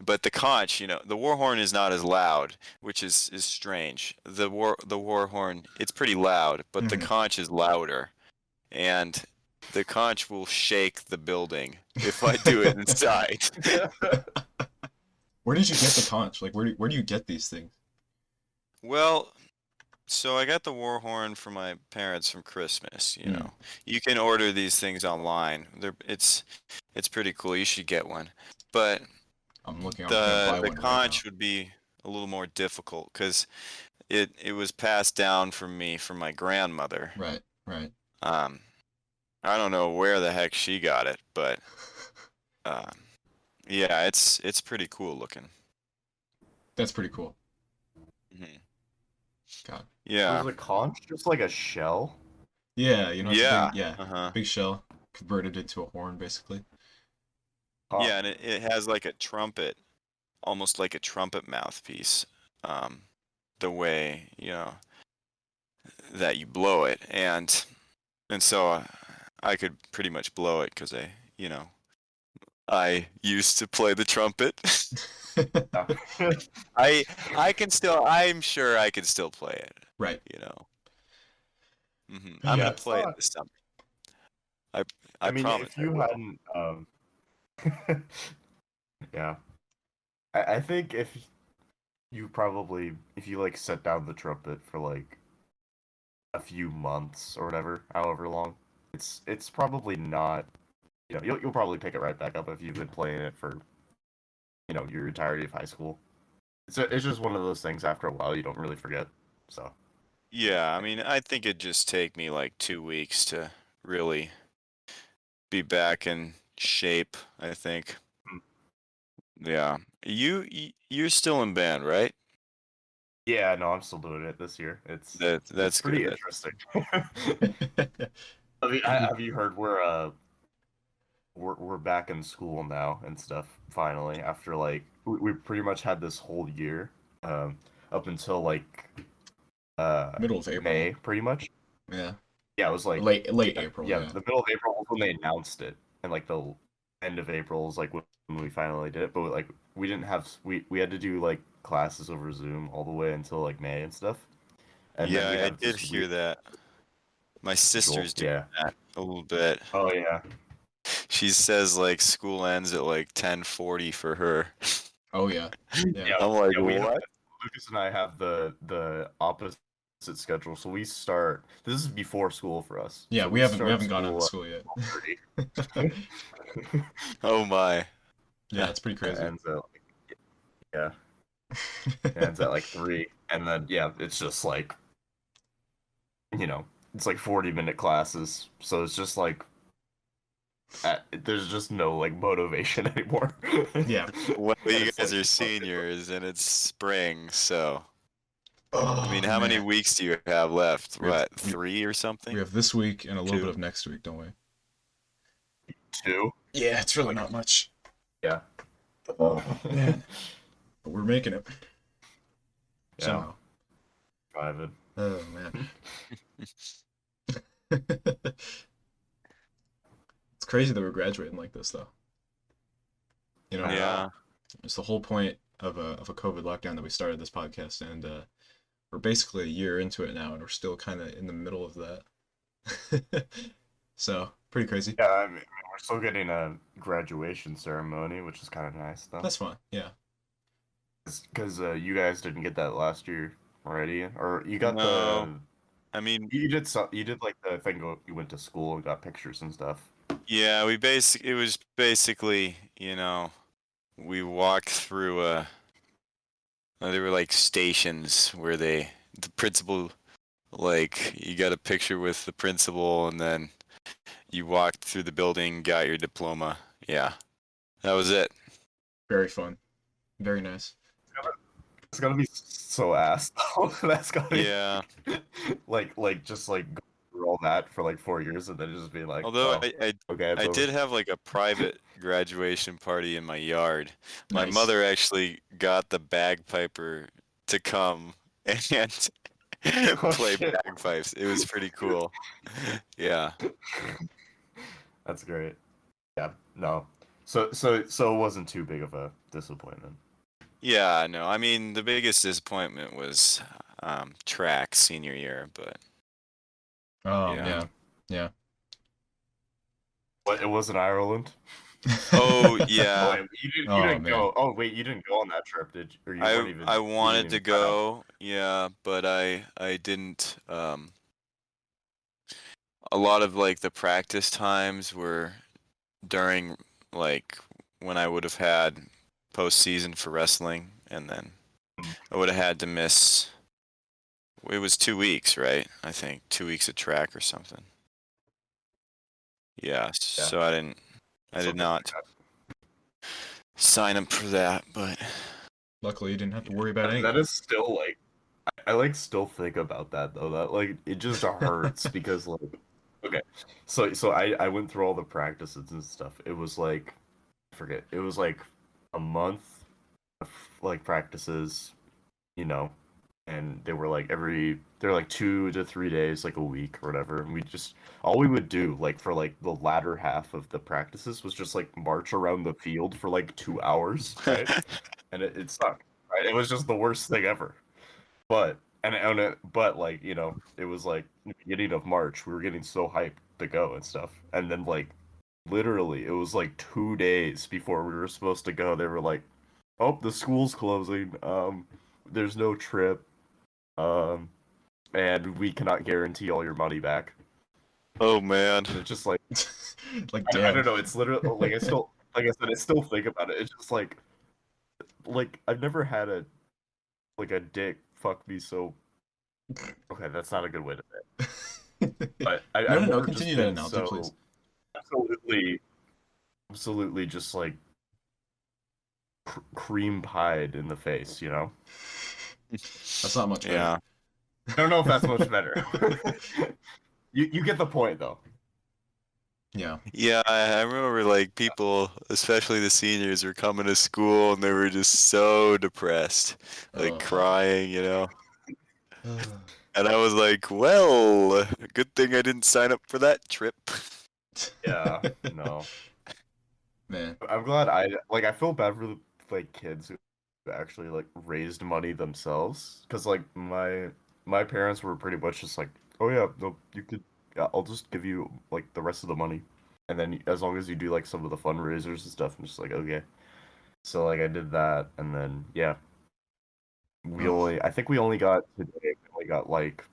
But the conch, the Warhorn is not as loud, which is strange. The Warhorn, it's pretty loud, but the conch is louder, and the conch will shake the building if I do it inside.
Where did you get the conch? Like, where do you get these things?
Well, so I got the Warhorn from my parents from Christmas. You can order these things online. It's pretty cool. You should get one. But
I'm gonna buy
the
one right
conch
now.
would be a little more difficult because it was passed down from me from my grandmother.
Right.
I don't know where the heck she got it, but yeah, it's pretty cool looking.
That's pretty cool.
Mm-hmm.
God.
Yeah.
Was a conch just like a shell?
Yeah,
Yeah.
big shell converted into a horn, basically.
Huh.
Yeah, and it has like a trumpet, almost like a trumpet mouthpiece. The way that you blow it, and so I could pretty much blow it because I used to play the trumpet. I'm sure I can still play it.
Right.
I'm
Yeah,
gonna play it this summer. I
mean,
promise.
if you hadn't, yeah, I think if you like set down the trumpet for like a few months or whatever, however long, it's probably not, you'll probably pick it right back up if you've been playing it for, your entirety of high school. It's just one of those things. After a while, you don't really forget. So.
Yeah, I mean, I think it'd just take me like 2 weeks to really be back in shape, I think. Yeah. You're still in band, right?
Yeah, no, I'm still doing it this year.
That's
pretty
good.
interesting. Have you heard we're back in school now and stuff finally after like we pretty much had this whole year up until like
middle of April.
May pretty much.
Yeah.
Yeah, it was like
late April. Yeah,
the middle of April was when they announced it, and like the end of April is like when we finally did it. But like we didn't have we had to do like classes over Zoom all the way until like May and stuff. And
yeah,
then we
I
have
did hear that. My sister's doing that a little bit.
Oh yeah.
She says like school ends at like 10:40 for her.
Oh yeah.
I'm like,
what? Lucas and I have the opposite schedule, so we start. This is before school for us.
Yeah,
so
we haven't gone out of school yet.
Oh my.
Yeah, it's pretty crazy.
It ends at like 3, and then it's just like, it's like 40-minute classes, so it's just like there's just no like motivation anymore.
Yeah.
Well, you guys are seniors, and it's spring, so. I mean, how many weeks do you have left? What, 3 or something?
We have this week and a little bit of next week, don't we?
2?
Yeah, it's really not much.
Yeah.
Oh man, but we're making it.
Yeah.
Somehow.
Private.
Oh man. It's crazy that we're graduating like this, though.
Yeah.
It's the whole point of a COVID lockdown that we started this podcast, and we're basically a year into it now, and we're still kind of in the middle of that. So, pretty crazy.
Yeah, I mean, we're still getting a graduation ceremony, which is kind of nice, though.
That's fun, yeah.
Because you guys didn't get that last year already, or you got
I mean,
you did like the thing. You went to school and got pictures and stuff.
Yeah, it was basically, we walked through there were like stations where the principal, like, you got a picture with the principal, and then you walked through the building, got your diploma. Yeah, that was it.
Very fun. Very nice.
It's gonna be so ass. That's gonna be like just like go through all that for like 4 years and then just be like.
Although
I
did have like a private graduation party in my yard. My
Nice.
mother actually got the bagpiper to come and play bagpipes. It was pretty cool. Yeah.
That's great. Yeah. No. So it wasn't too big of a disappointment.
Yeah, no. I mean, the biggest disappointment was track senior year, but
Oh
yeah.
yeah.
But it was in Ireland.
Oh
Oh
yeah.
wait, you
Oh
didn't
man.
go. Oh wait, you didn't go on that trip, did you? Or you weren't even.
I
You didn't
wanted
even
to
sign up.
go, yeah, but I didn't. A lot of like the practice times were during like when I would have had postseason for wrestling, and then I would have had to miss. It was 2 weeks, right? I think 2 weeks of track or something. Yeah,
Yeah,
so I did
something like
not
that.
sign up for that, but
Luckily, you didn't have to worry about
That
anything.
is still like I like still think about that though. That like it just hurts because like okay, so I went through all the practices and stuff. It was like I forget. It was like a month of like practices, you know, and they were like they're like 2 to 3 days, like a week or whatever. And we just all we would do like for like the latter half of the practices was just like march around the field for like 2 hours, right? And it sucked, right? It was just the worst thing ever. But but like it was like the beginning of March. We were getting so hyped to go and stuff, and then like literally it was like 2 days before we were supposed to go. They were like, "Oh, the school's closing. There's no trip. Um, and we cannot guarantee all your money back."
oh man.
And it's just like
Like
I
damn.
don't know. It's literally like I still like I said, I still think about it. It's just like I've never had a dick fuck me so. Okay, that's not a good way to say it. But I've
No.
never just
Continue that
been
analogy, please.
so absolutely, absolutely just like cream pied in the face, you know?
That's not much better.
Yeah.
I don't know if that's much better. You get the point though.
Yeah.
Yeah, I remember like people, especially the seniors, were coming to school and they were just so depressed, like crying, you know. And I was like, well, good thing I didn't sign up for that trip.
Yeah, no.
Man.
I'm glad I feel bad for the like kids who actually like raised money themselves because like my parents were pretty much just like, oh yeah, no, you could, yeah, I'll just give you like the rest of the money, and then as long as you do like some of the fundraisers and stuff, I'm just like okay. So like I did that, and then yeah,
Oh,
I think we only got today we only got like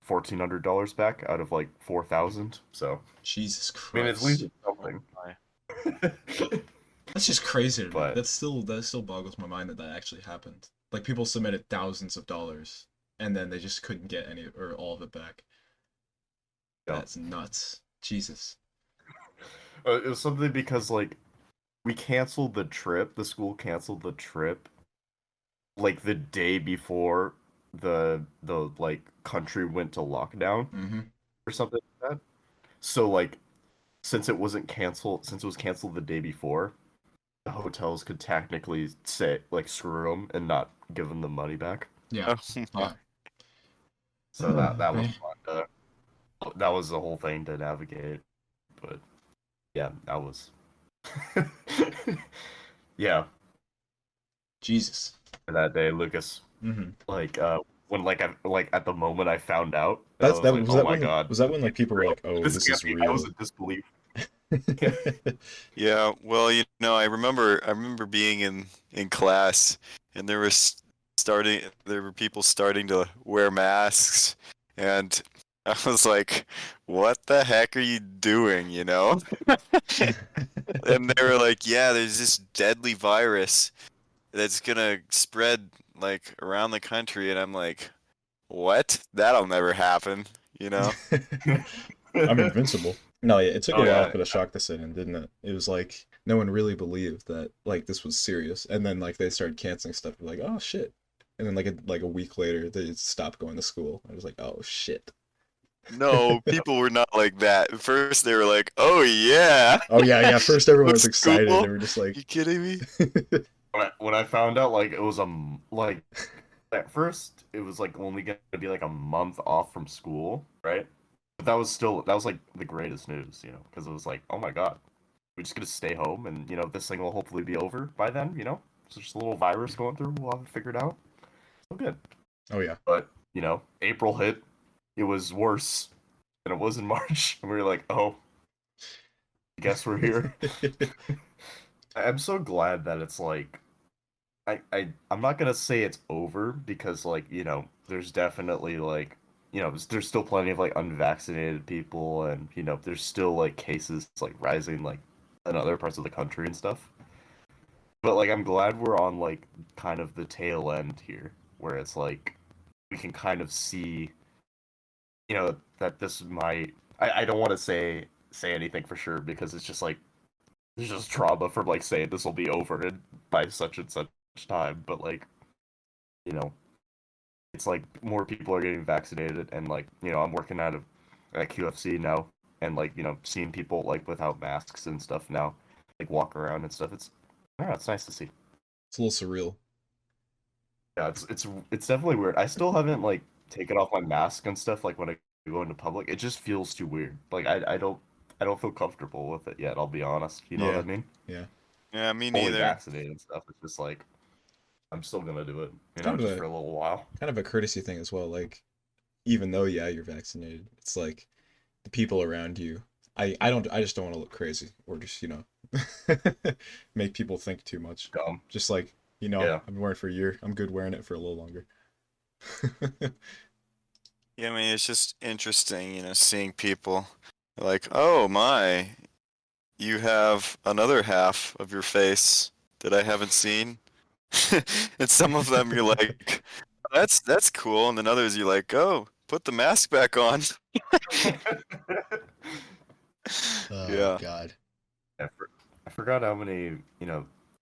$1,400 back out of like 4,000. So
Jesus
I mean it's at least
Christ.
Oh
something.
my.
That's just crazy to me.
But
That still boggles my mind that that actually happened. Like people submitted thousands of dollars and then they just couldn't get any or all of it back.
yeah.
That's nuts. Jesus.
It was something because like we canceled the trip. The school canceled the trip like the day before the like country went to lockdown
Mm-hmm.
or something like that. So like since it was canceled the day before, the hotels could technically say like screw them and not give them the money back.
Yeah.
Oh my.
Yeah.
So that was
Man.
fun. That was the whole thing to navigate. But yeah, that was yeah,
Jesus.
that day, Lucas.
Mm-hmm.
Like when like at the moment I found out, I
That's
was
that
like,
was
oh
that
my
when
god,
was that
this
when like
can't be
people were
real.
like, oh,
This
this
can't
is
be. I was
real.
in disbelief.
Yeah, well, I remember being in class and there were people starting to wear masks and I was like, what the heck are you doing, you know? And they were like, yeah, there's this deadly virus that's gonna spread like around the country and I'm like, what? That'll never happen, you know?
I'm invincible. No, yeah, it took a
Oh
while
yeah,
for the shock to set in, didn't it? It was like no one really believed that like this was serious, and then like they started canceling stuff. Like, oh shit, and then like a week later they just stopped going to school. I was like, oh shit.
No, people were not like that. At first they were like, oh yeah,
Oh yeah, yeah. First everyone
with
was excited. They
school?
were just like,
You kidding me?
when I found out like it was like at first it was like only gonna be like a month off from school, right? But that was like the greatest news, because it was like, oh my god, we're just gonna stay home, and this thing will hopefully be over by then. It's just a little virus going through. We'll have it figured out. So good.
Oh yeah.
But April hit. It was worse than it was in March, and we were like, oh, I guess we're here. I'm so glad that it's like I'm not gonna say it's over because there's definitely there's still plenty of unvaccinated people, and there's still cases rising in other parts of the country and stuff. But I'm glad we're on kind of the tail end here, where it's we can kind of see that this might I don't want to say anything for sure because it's just there's just trauma from saying this will be over by such and such time, but it's more people are getting vaccinated, and I'm working at QFC now, and seeing people without masks and stuff now, walk around and stuff. I don't know, it's nice to see.
It's a little surreal.
Yeah, it's definitely weird. I still haven't taken off my mask and stuff when I go into public. It just feels too weird. I don't feel comfortable with it yet, I'll be honest. You know what I mean?
Yeah.
Yeah, me
Fully
neither.
vaccinated and stuff. It's just I'm still gonna do it, just for a little while.
Kind of a courtesy thing as well. Even though you're vaccinated, it's the people around you. I just don't want to look crazy or just make people think too much.
Dumb.
Just
Yeah.
I've been wearing it for a year. I'm good wearing it for a little longer.
Yeah, I mean, it's just interesting, seeing people like, oh my, you have another half of your face that I haven't seen. And some of them you're like, that's cool, and then others you're like, oh, put the mask back on.
Oh
Yeah.
God.
I forgot how many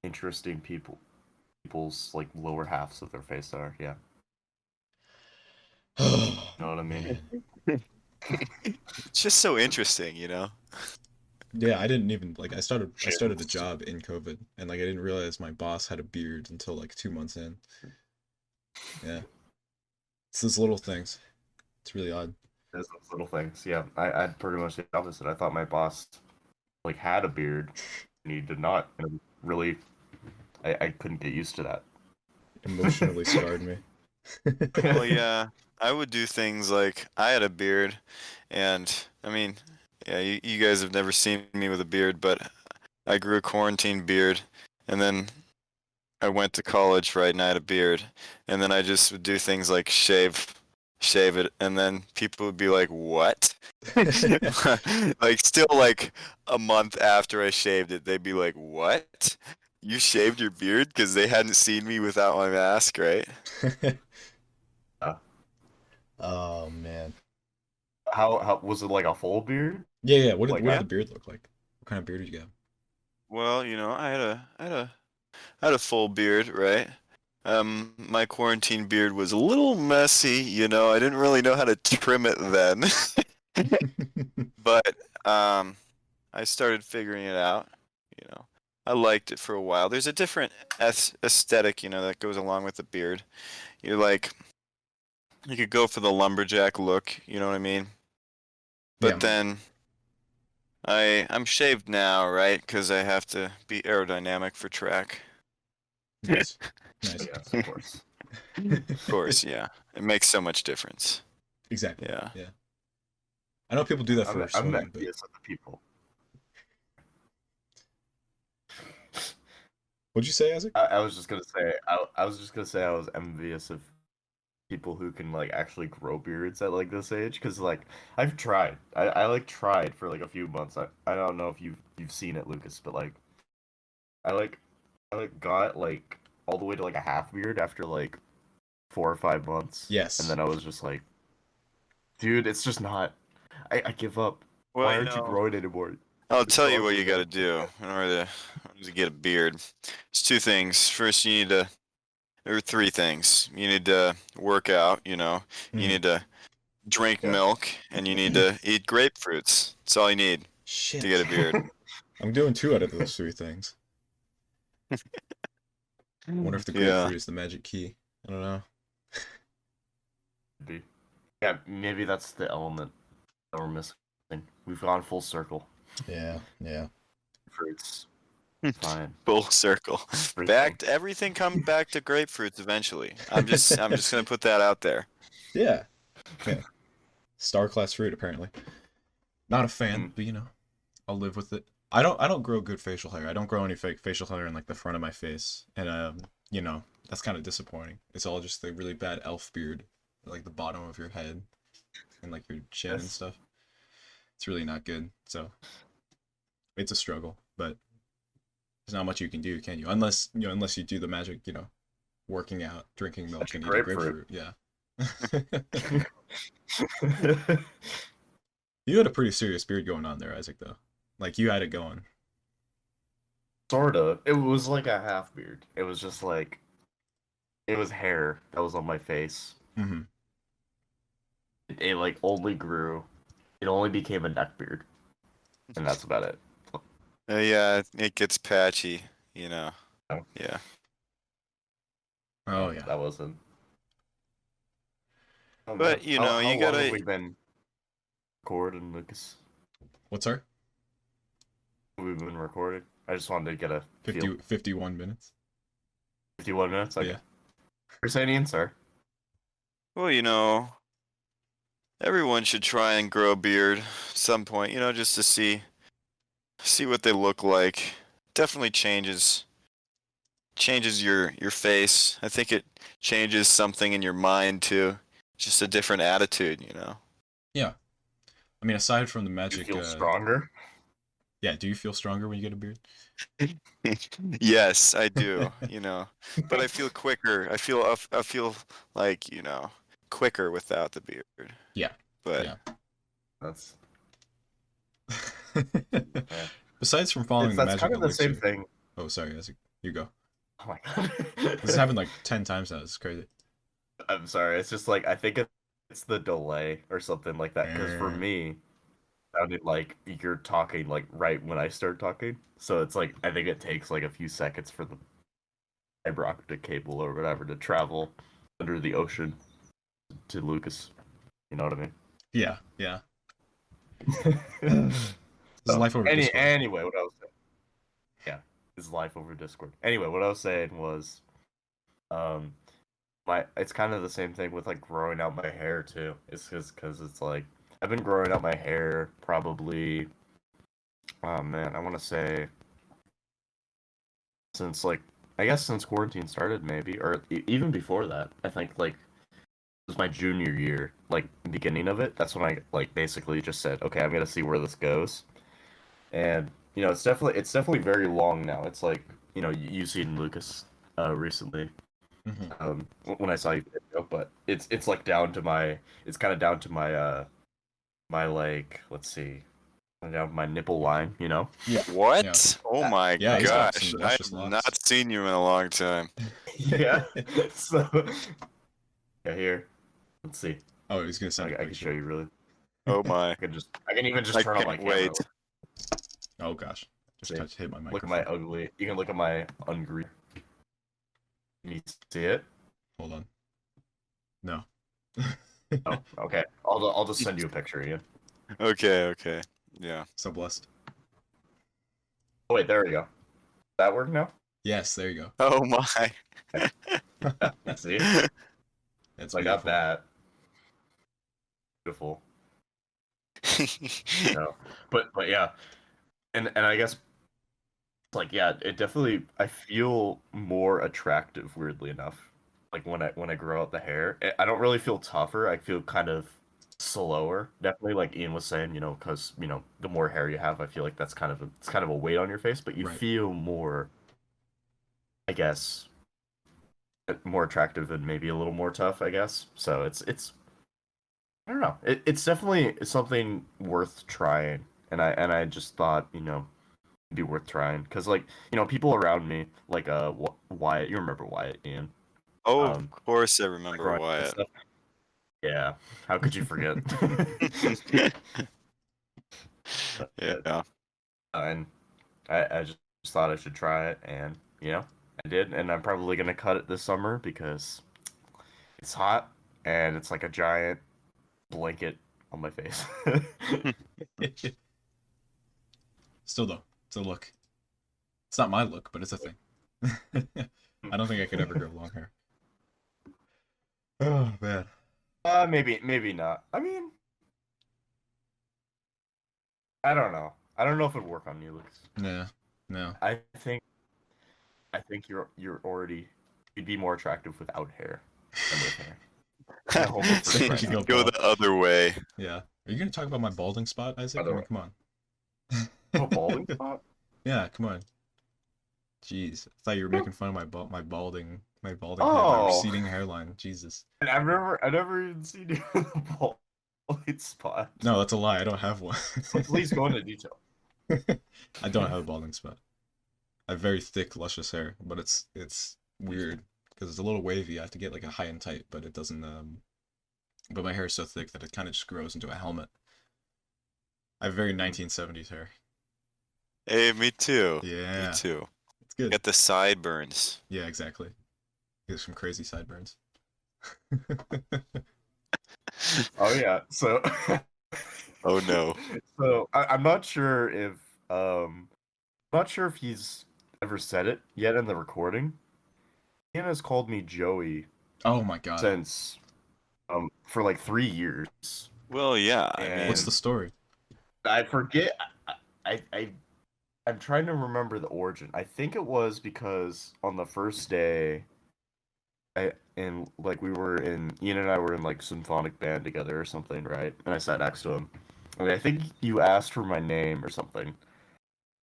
interesting people's lower halves of their face are. Yeah.
Oh,
You know what I mean?
man.
It's just so interesting,
Yeah, I didn't even I started a job in COVID, and I didn't realize my boss had a beard until 2 months in. Yeah. It's those little things. It's really odd.
There's those little things. Yeah, I'd pretty much the opposite. I thought my boss had a beard, and he did not. And really, I couldn't get used to that.
Emotionally scarred me.
Well, yeah, I would do things like I had a beard, and I mean, yeah, you guys have never seen me with a beard, but I grew a quarantine beard, and then I went to college, right, and I had a beard, and then I just would do things like shave it, and then people would be like, "What?" Still a month after I shaved it, they'd be like, "What? You shaved your beard?" Because they hadn't seen me without my mask, right?
Oh man.
How was it a full beard?
Yeah. What
Like
did
I-
the beard look like? What kind of beard did you get?
Well, I had a full beard, right? My quarantine beard was a little messy, I didn't really know how to trim it then. But I started figuring it out, you know. I liked it for a while. There's a different aesthetic, that goes along with the beard. You're you could go for the lumberjack look, you know what I mean? But
Yeah.
then I'm shaved now, right? Because I have to be aerodynamic for track.
Nice. Nice.
Yes, of course.
Of course, yeah. It makes so much difference.
Exactly.
Yeah.
Yeah. I know people do that for
I'm
swimming, but
envious of the people.
what'd you say, Isaac?
I was just gonna say I was just gonna say I was envious of people who can actually grow beards at this age, because I've tried. I tried for a few months. I don't know if you've seen it, Lucas, but I got all the way to a half beard after 4 or 5 months.
Yes.
And then I was just dude, it's just not. I give up.
Well,
Why aren't you growing anymore?
I'll tell you what you got to do in order to get a beard. It's two things. First, you need to, or three things. You need to work out, You need to drink milk, and you need to eat grapefruits. That's all you need
Shit.
to get a beard.
I'm doing 2 out of those 3 things. I wonder if the grapefruit is the magic key. I don't know.
Yeah, maybe that's the element that we're missing. We've gone full circle.
Yeah.
grapefruits. Fine.
Full circle. Everything comes back to grapefruits eventually. I'm just gonna put that out there.
Yeah. Yeah. Star class fruit apparently. Not a fan, but I'll live with it. I don't grow good facial hair. I don't grow any fake facial hair in like the front of my face. And that's kind of disappointing. It's all just the really bad elf beard, like the bottom of your head and like your chin and stuff. It's really not good. So it's a struggle, but there's not much you can do, can you? Unless you do the magic, working out, drinking milk, and eating grapefruit. Yeah. You had a pretty serious beard going on there, Isaac, though. Like, you had it going.
Sorta. It was like a half beard. It was just like, it was hair that was on my face.
Mm-hmm.
It like only grew. It only became a neck beard, and that's about it.
Yeah, it gets patchy, Yeah.
Oh, yeah.
That wasn't. Oh,
But,
man.
you
How long
gotta...
have we been recording, Lucas?
What's our?
We've been recording. I just wanted to get a
51 minutes.
51 minutes? Okay.
Yeah.
Crusading, sir.
Well, everyone should try and grow a beard at some point, just to see what they look like. Definitely changes your face. I think it changes something in your mind too. Just a different attitude,
Yeah. I mean, aside from the magic...
You feel stronger?
Yeah, do you feel stronger when you get a beard?
Yes, I do, But I feel quicker. I feel like, quicker without the beard.
Yeah.
But
yeah.
That's
Besides from following the magic
kind of the
elixir...
same thing.
Oh, sorry, Isaac. You go.
Oh my god.
This happened like 10 times now. It's crazy.
I'm sorry. It's just like, I think it's the delay or something like that. Because for me, it sounded like you're talking like right when I start talking. So it's like, I think it takes like a few seconds for the fiber optic cable or whatever to travel under the ocean to Lucas. You know what I mean?
Yeah. This is life over Discord.
Anyway, what I was saying. Yeah, this is life over Discord. Anyway, what I was saying was, it's kind of the same thing with like growing out my hair too. It's because it's like I've been growing out my hair probably, oh man, I want to say since like I guess since quarantine started maybe, or even before that. I think like it was my junior year, like beginning of it. That's when I like basically just said, okay, I'm gonna see where this goes. And it's definitely very long now. It's like you've seen Lucas recently, when I saw you video, but it's like down to my my like, let's see, down my nipple line.
Yeah.
What?
Yeah. Oh my gosh! I've not seen you in a long time.
Yeah. So yeah, here. Let's see.
Oh, he's gonna send.
I can show you really.
Oh my!
I can even just turn on my camera.
Wait.
Oh gosh! Just hit my microphone.
Look at my ugly. You can look at my ungreased. Can you see it?
Hold on. No.
Oh, okay. I'll just send you a picture, Ian.
Okay. Yeah.
So blessed.
Oh wait, there we go. Does that work now?
Yes, there you go.
Oh my!
See?
It's
I got that. Beautiful. But yeah, and I guess like yeah, it definitely, I feel more attractive, weirdly enough. Like when I grow out the hair, I don't really feel tougher. I feel kind of slower. Definitely, like Ian was saying, because the more hair you have, I feel like that's kind of a weight on your face, but you feel more, I guess, more attractive and maybe a little more tough, I guess. So it's I don't know. It's definitely something worth trying, and I just thought it'd be worth trying because like people around me like Wyatt. You remember Wyatt, Ian?
Oh, of course I remember Wyatt.
Yeah, how could you forget?
Yeah.
And I just thought I should try it, and I did, and I'm probably gonna cut it this summer because it's hot and it's like a giant blanket on my face.
Still though, look, It's not my look, but it's a thing. I don't think I could ever grow long hair. Oh man.
Maybe not. I mean, I don't know. I don't know if it'd work on you, Lucas.
Yeah. No.
I think you're already you'd be more attractive without hair than with hair.
So you should
Go the other way.
Yeah. Are you gonna talk about my balding spot, Isaac? I mean, come on.
A balding spot?
Yeah, come on. Jeez, I thought you were making fun of my balding head, my
Oh.
receding hairline. Jesus.
And I've never even seen you with a balding spot.
No, that's a lie. I don't have one.
So please go into detail.
I don't have a balding spot. I have very thick, luscious hair, but it's weird because it's a little wavy. I have to get like a high and tight, but it doesn't. But my hair is so thick that it kind of just grows into a helmet. I have very 1970s hair.
Hey, me too.
Yeah.
Me too.
It's good.
Get the sideburns.
Yeah, exactly. Get some crazy sideburns.
Oh yeah. So.
Oh no.
So I'm not sure if he's ever said it yet in the recording. Ian has called me Joey
Oh my god.
since for like 3 years.
Well, yeah. I
And-
mean,
What's the story?
I forget. I'm trying to remember the origin. I think it was because on the first day, Ian and I were in like symphonic band together or something, right? And I sat next to him. And I think you asked for my name or something.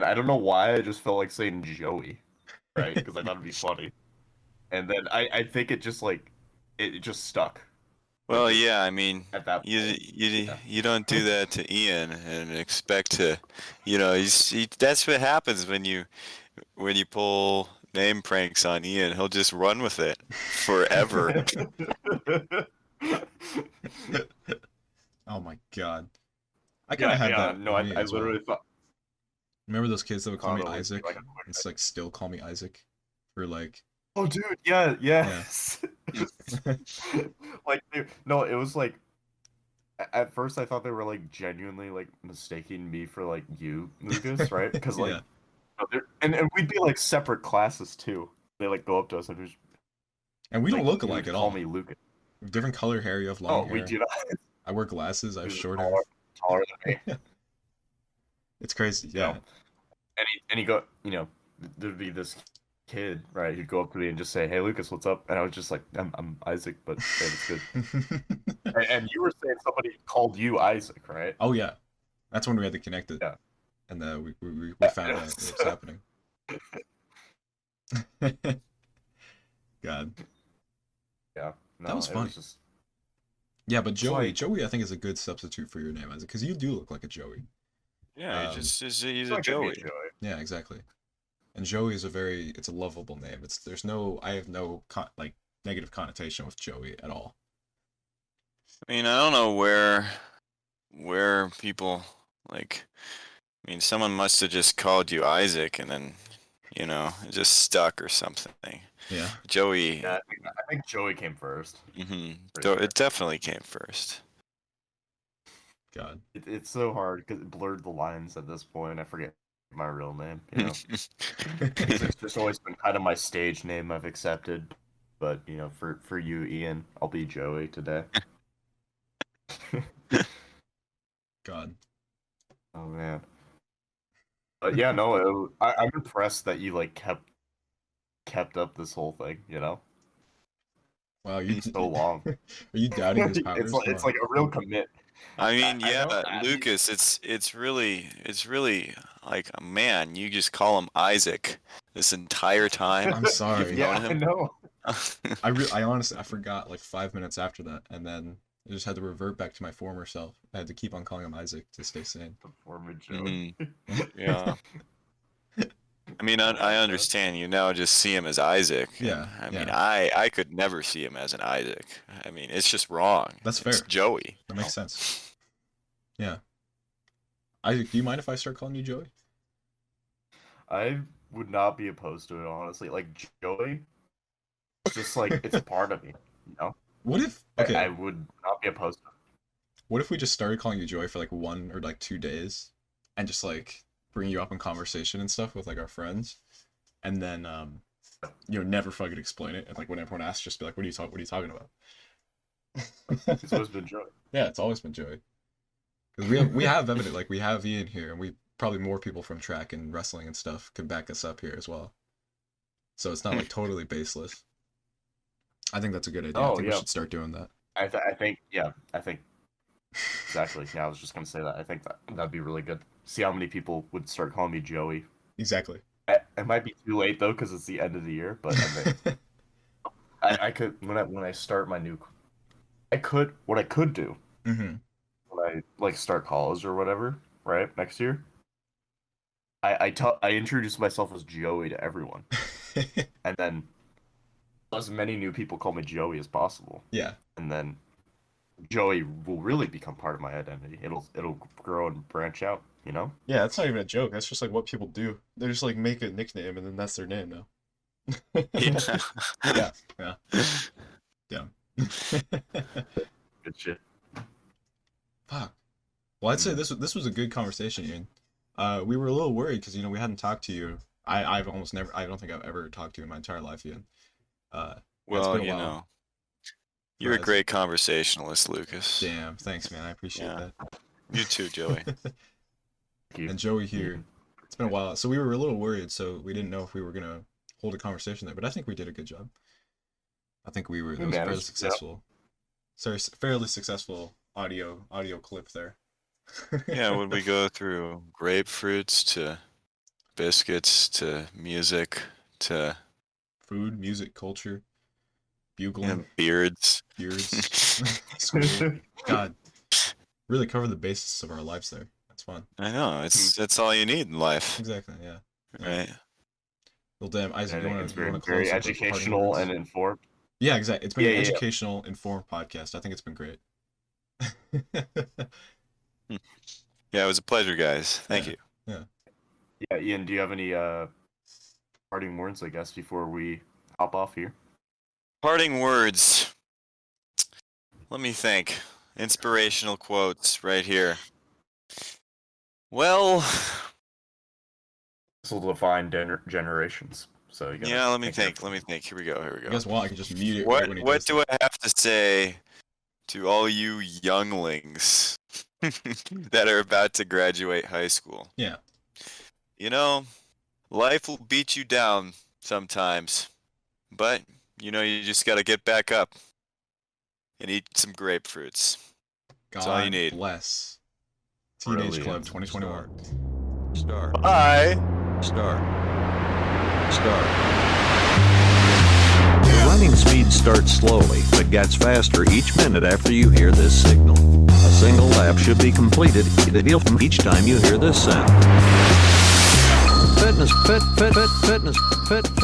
I don't know why. I just felt like saying Joey, right? Because I thought it'd be funny. And then I think it just it just stuck.
well, yeah. I mean,
At that point.
you don't do that to Ian and expect to, that's what happens when you pull name pranks on Ian. He'll just run with it forever.
Oh my god. I kind of had that.
No,
with me
I
as well.
literally thought.
Remember those kids that would call me
thought it was
Isaac?
like a quick
It's like still call me Isaac for like.
Oh, dude, yeah, yes. No, it was like. At first, I thought they were like genuinely like mistaking me for like you, Lucas, right? Because like,
Yeah.
and we'd be like separate classes too. They like go up to us and just
And we don't
like,
look
they would
alike at
call
all.
me Lucas.
Different color hair. You have long hair.
We do not.
I wear glasses. I have
He's
short hair.
taller than me.
It's crazy.
You
Yeah.
know, and he go, there'd be this kid, right? He'd go up to me and just say, "Hey, Lucas, what's up?" And I was just like, "I'm Isaac, but hey, it's good." And you were saying somebody called you Isaac, right?
Oh yeah, that's when we had to connect it.
Yeah.
And we
Yeah,
found out what was happening. God.
Yeah. No,
That was funny.
just...
Yeah, but Joey,
like-
Joey, I think is a good substitute for your name, Isaac, because you do look like a Joey.
Yeah, he's
It's
a
like
Joey.
Joey.
Yeah, exactly. And Joey is it's a lovable name. I have no negative connotation with Joey at all.
I mean, I don't know where people like. I mean, someone must have just called you Isaac, and then it just stuck or something.
Yeah.
Joey.
Yeah, I think Joey came first.
Sure. It definitely came first.
God.
It's so hard because it blurred the lines at this point. I forget my real name. It's just always been kind of my stage name I've accepted. But for you, Ian, I'll be Joey today.
God.
Oh man. But yeah, no, I'm impressed that you like kept up this whole thing.
Wow, you
So long.
Are you doubting his powers?
It's like a real commit.
I mean,
I
yeah,
know that.
Lucas, it's really like, man, you just call him Isaac this entire time.
I'm sorry.
You've
Yeah,
known
I
him?
know.
I honestly I forgot like 5 minutes after that, and then I just had to revert back to my former self. I had to keep on calling him Isaac to stay sane.
The former Joey.
Yeah. I mean, I understand you now just see him as Isaac.
Yeah,
I mean,
yeah.
I could never see him as an Isaac. I mean, it's just wrong.
That's
It's
fair.
Joey.
That makes sense. Yeah. Isaac, do you mind if I start calling you Joey?
I would not be opposed to it, honestly. Like Joey, it's just like it's a part of me.
What if
I would not be opposed to it.
What if we just started calling you Joey for like 1 or like 2 days, and just like bring you up in conversation and stuff with like our friends, and then never fucking explain it, and like when everyone asks, just be like, what are you talking about?
It's always been Joey.
Yeah, it's always been Joey. Because we have evidence, like we have Ian here, and we probably more people from track and wrestling and stuff can back us up here as well. So it's not like totally baseless. I think that's a good idea. I think we should start doing that.
I think exactly. Yeah, I was just gonna say that. I think that'd be really good. See how many people would start calling me Joey.
Exactly.
It might be too late though, because it's the end of the year. But I could when I start my new. What I could do.
Mm-hmm.
When I like start college or whatever, right next year. I introduce myself as Joey to everyone, and then as many new people call me Joey as possible.
Yeah.
And then Joey will really become part of my identity. It'll grow and branch out, you know?
Yeah, that's not even a joke. That's just like what people do. They just like make a nickname and then that's their name now. Yeah.
Good shit.
Fuck. Well, I'd say this was a good conversation, Ian. We were a little worried because we hadn't talked to you. I've almost never. I don't think I've ever talked to you in my entire life, Ian.
Well, you're a great conversationalist, Lucas.
Damn, thanks, man. I appreciate that.
You too, Joey.
And Joey here. It's been a while, so we were a little worried. So we didn't know if we were gonna hold a conversation there, but I think we did a good job. I think it was fairly successful. Sorry, fairly successful audio clip there.
Yeah, would we go through grapefruits to biscuits to music to
food, music, culture, bugling,
and beards.
School. God, really cover the basis of our lives there. That's fun.
I know, that's all you need in life.
Exactly. Yeah.
Right.
Well, damn, Isaac, you want to close
very educational and informed.
Yeah, exactly. It's been an educational, informed podcast. I think it's been great.
Yeah, it was a pleasure, guys. Thank you.
Yeah.
Yeah, Ian, do you have any parting words, I guess, before we hop off here?
Parting words. Let me think. Inspirational quotes right here. Well,
this will define generations. So you
yeah, let me think. Here we go.
You guys want? I can just mute it.
What do I have to say to all you younglings that are about to graduate high school?
Yeah.
Life will beat you down sometimes, but you just got to get back up and eat some grapefruits. That's all you need.
Bless. TeenageClub 2021.
Start.
Bye.
Start. The running speed starts slowly, but gets faster each minute after you hear this signal. A single lap should be completed each time you hear this sound. Fitness, fitness, fitness, fitness.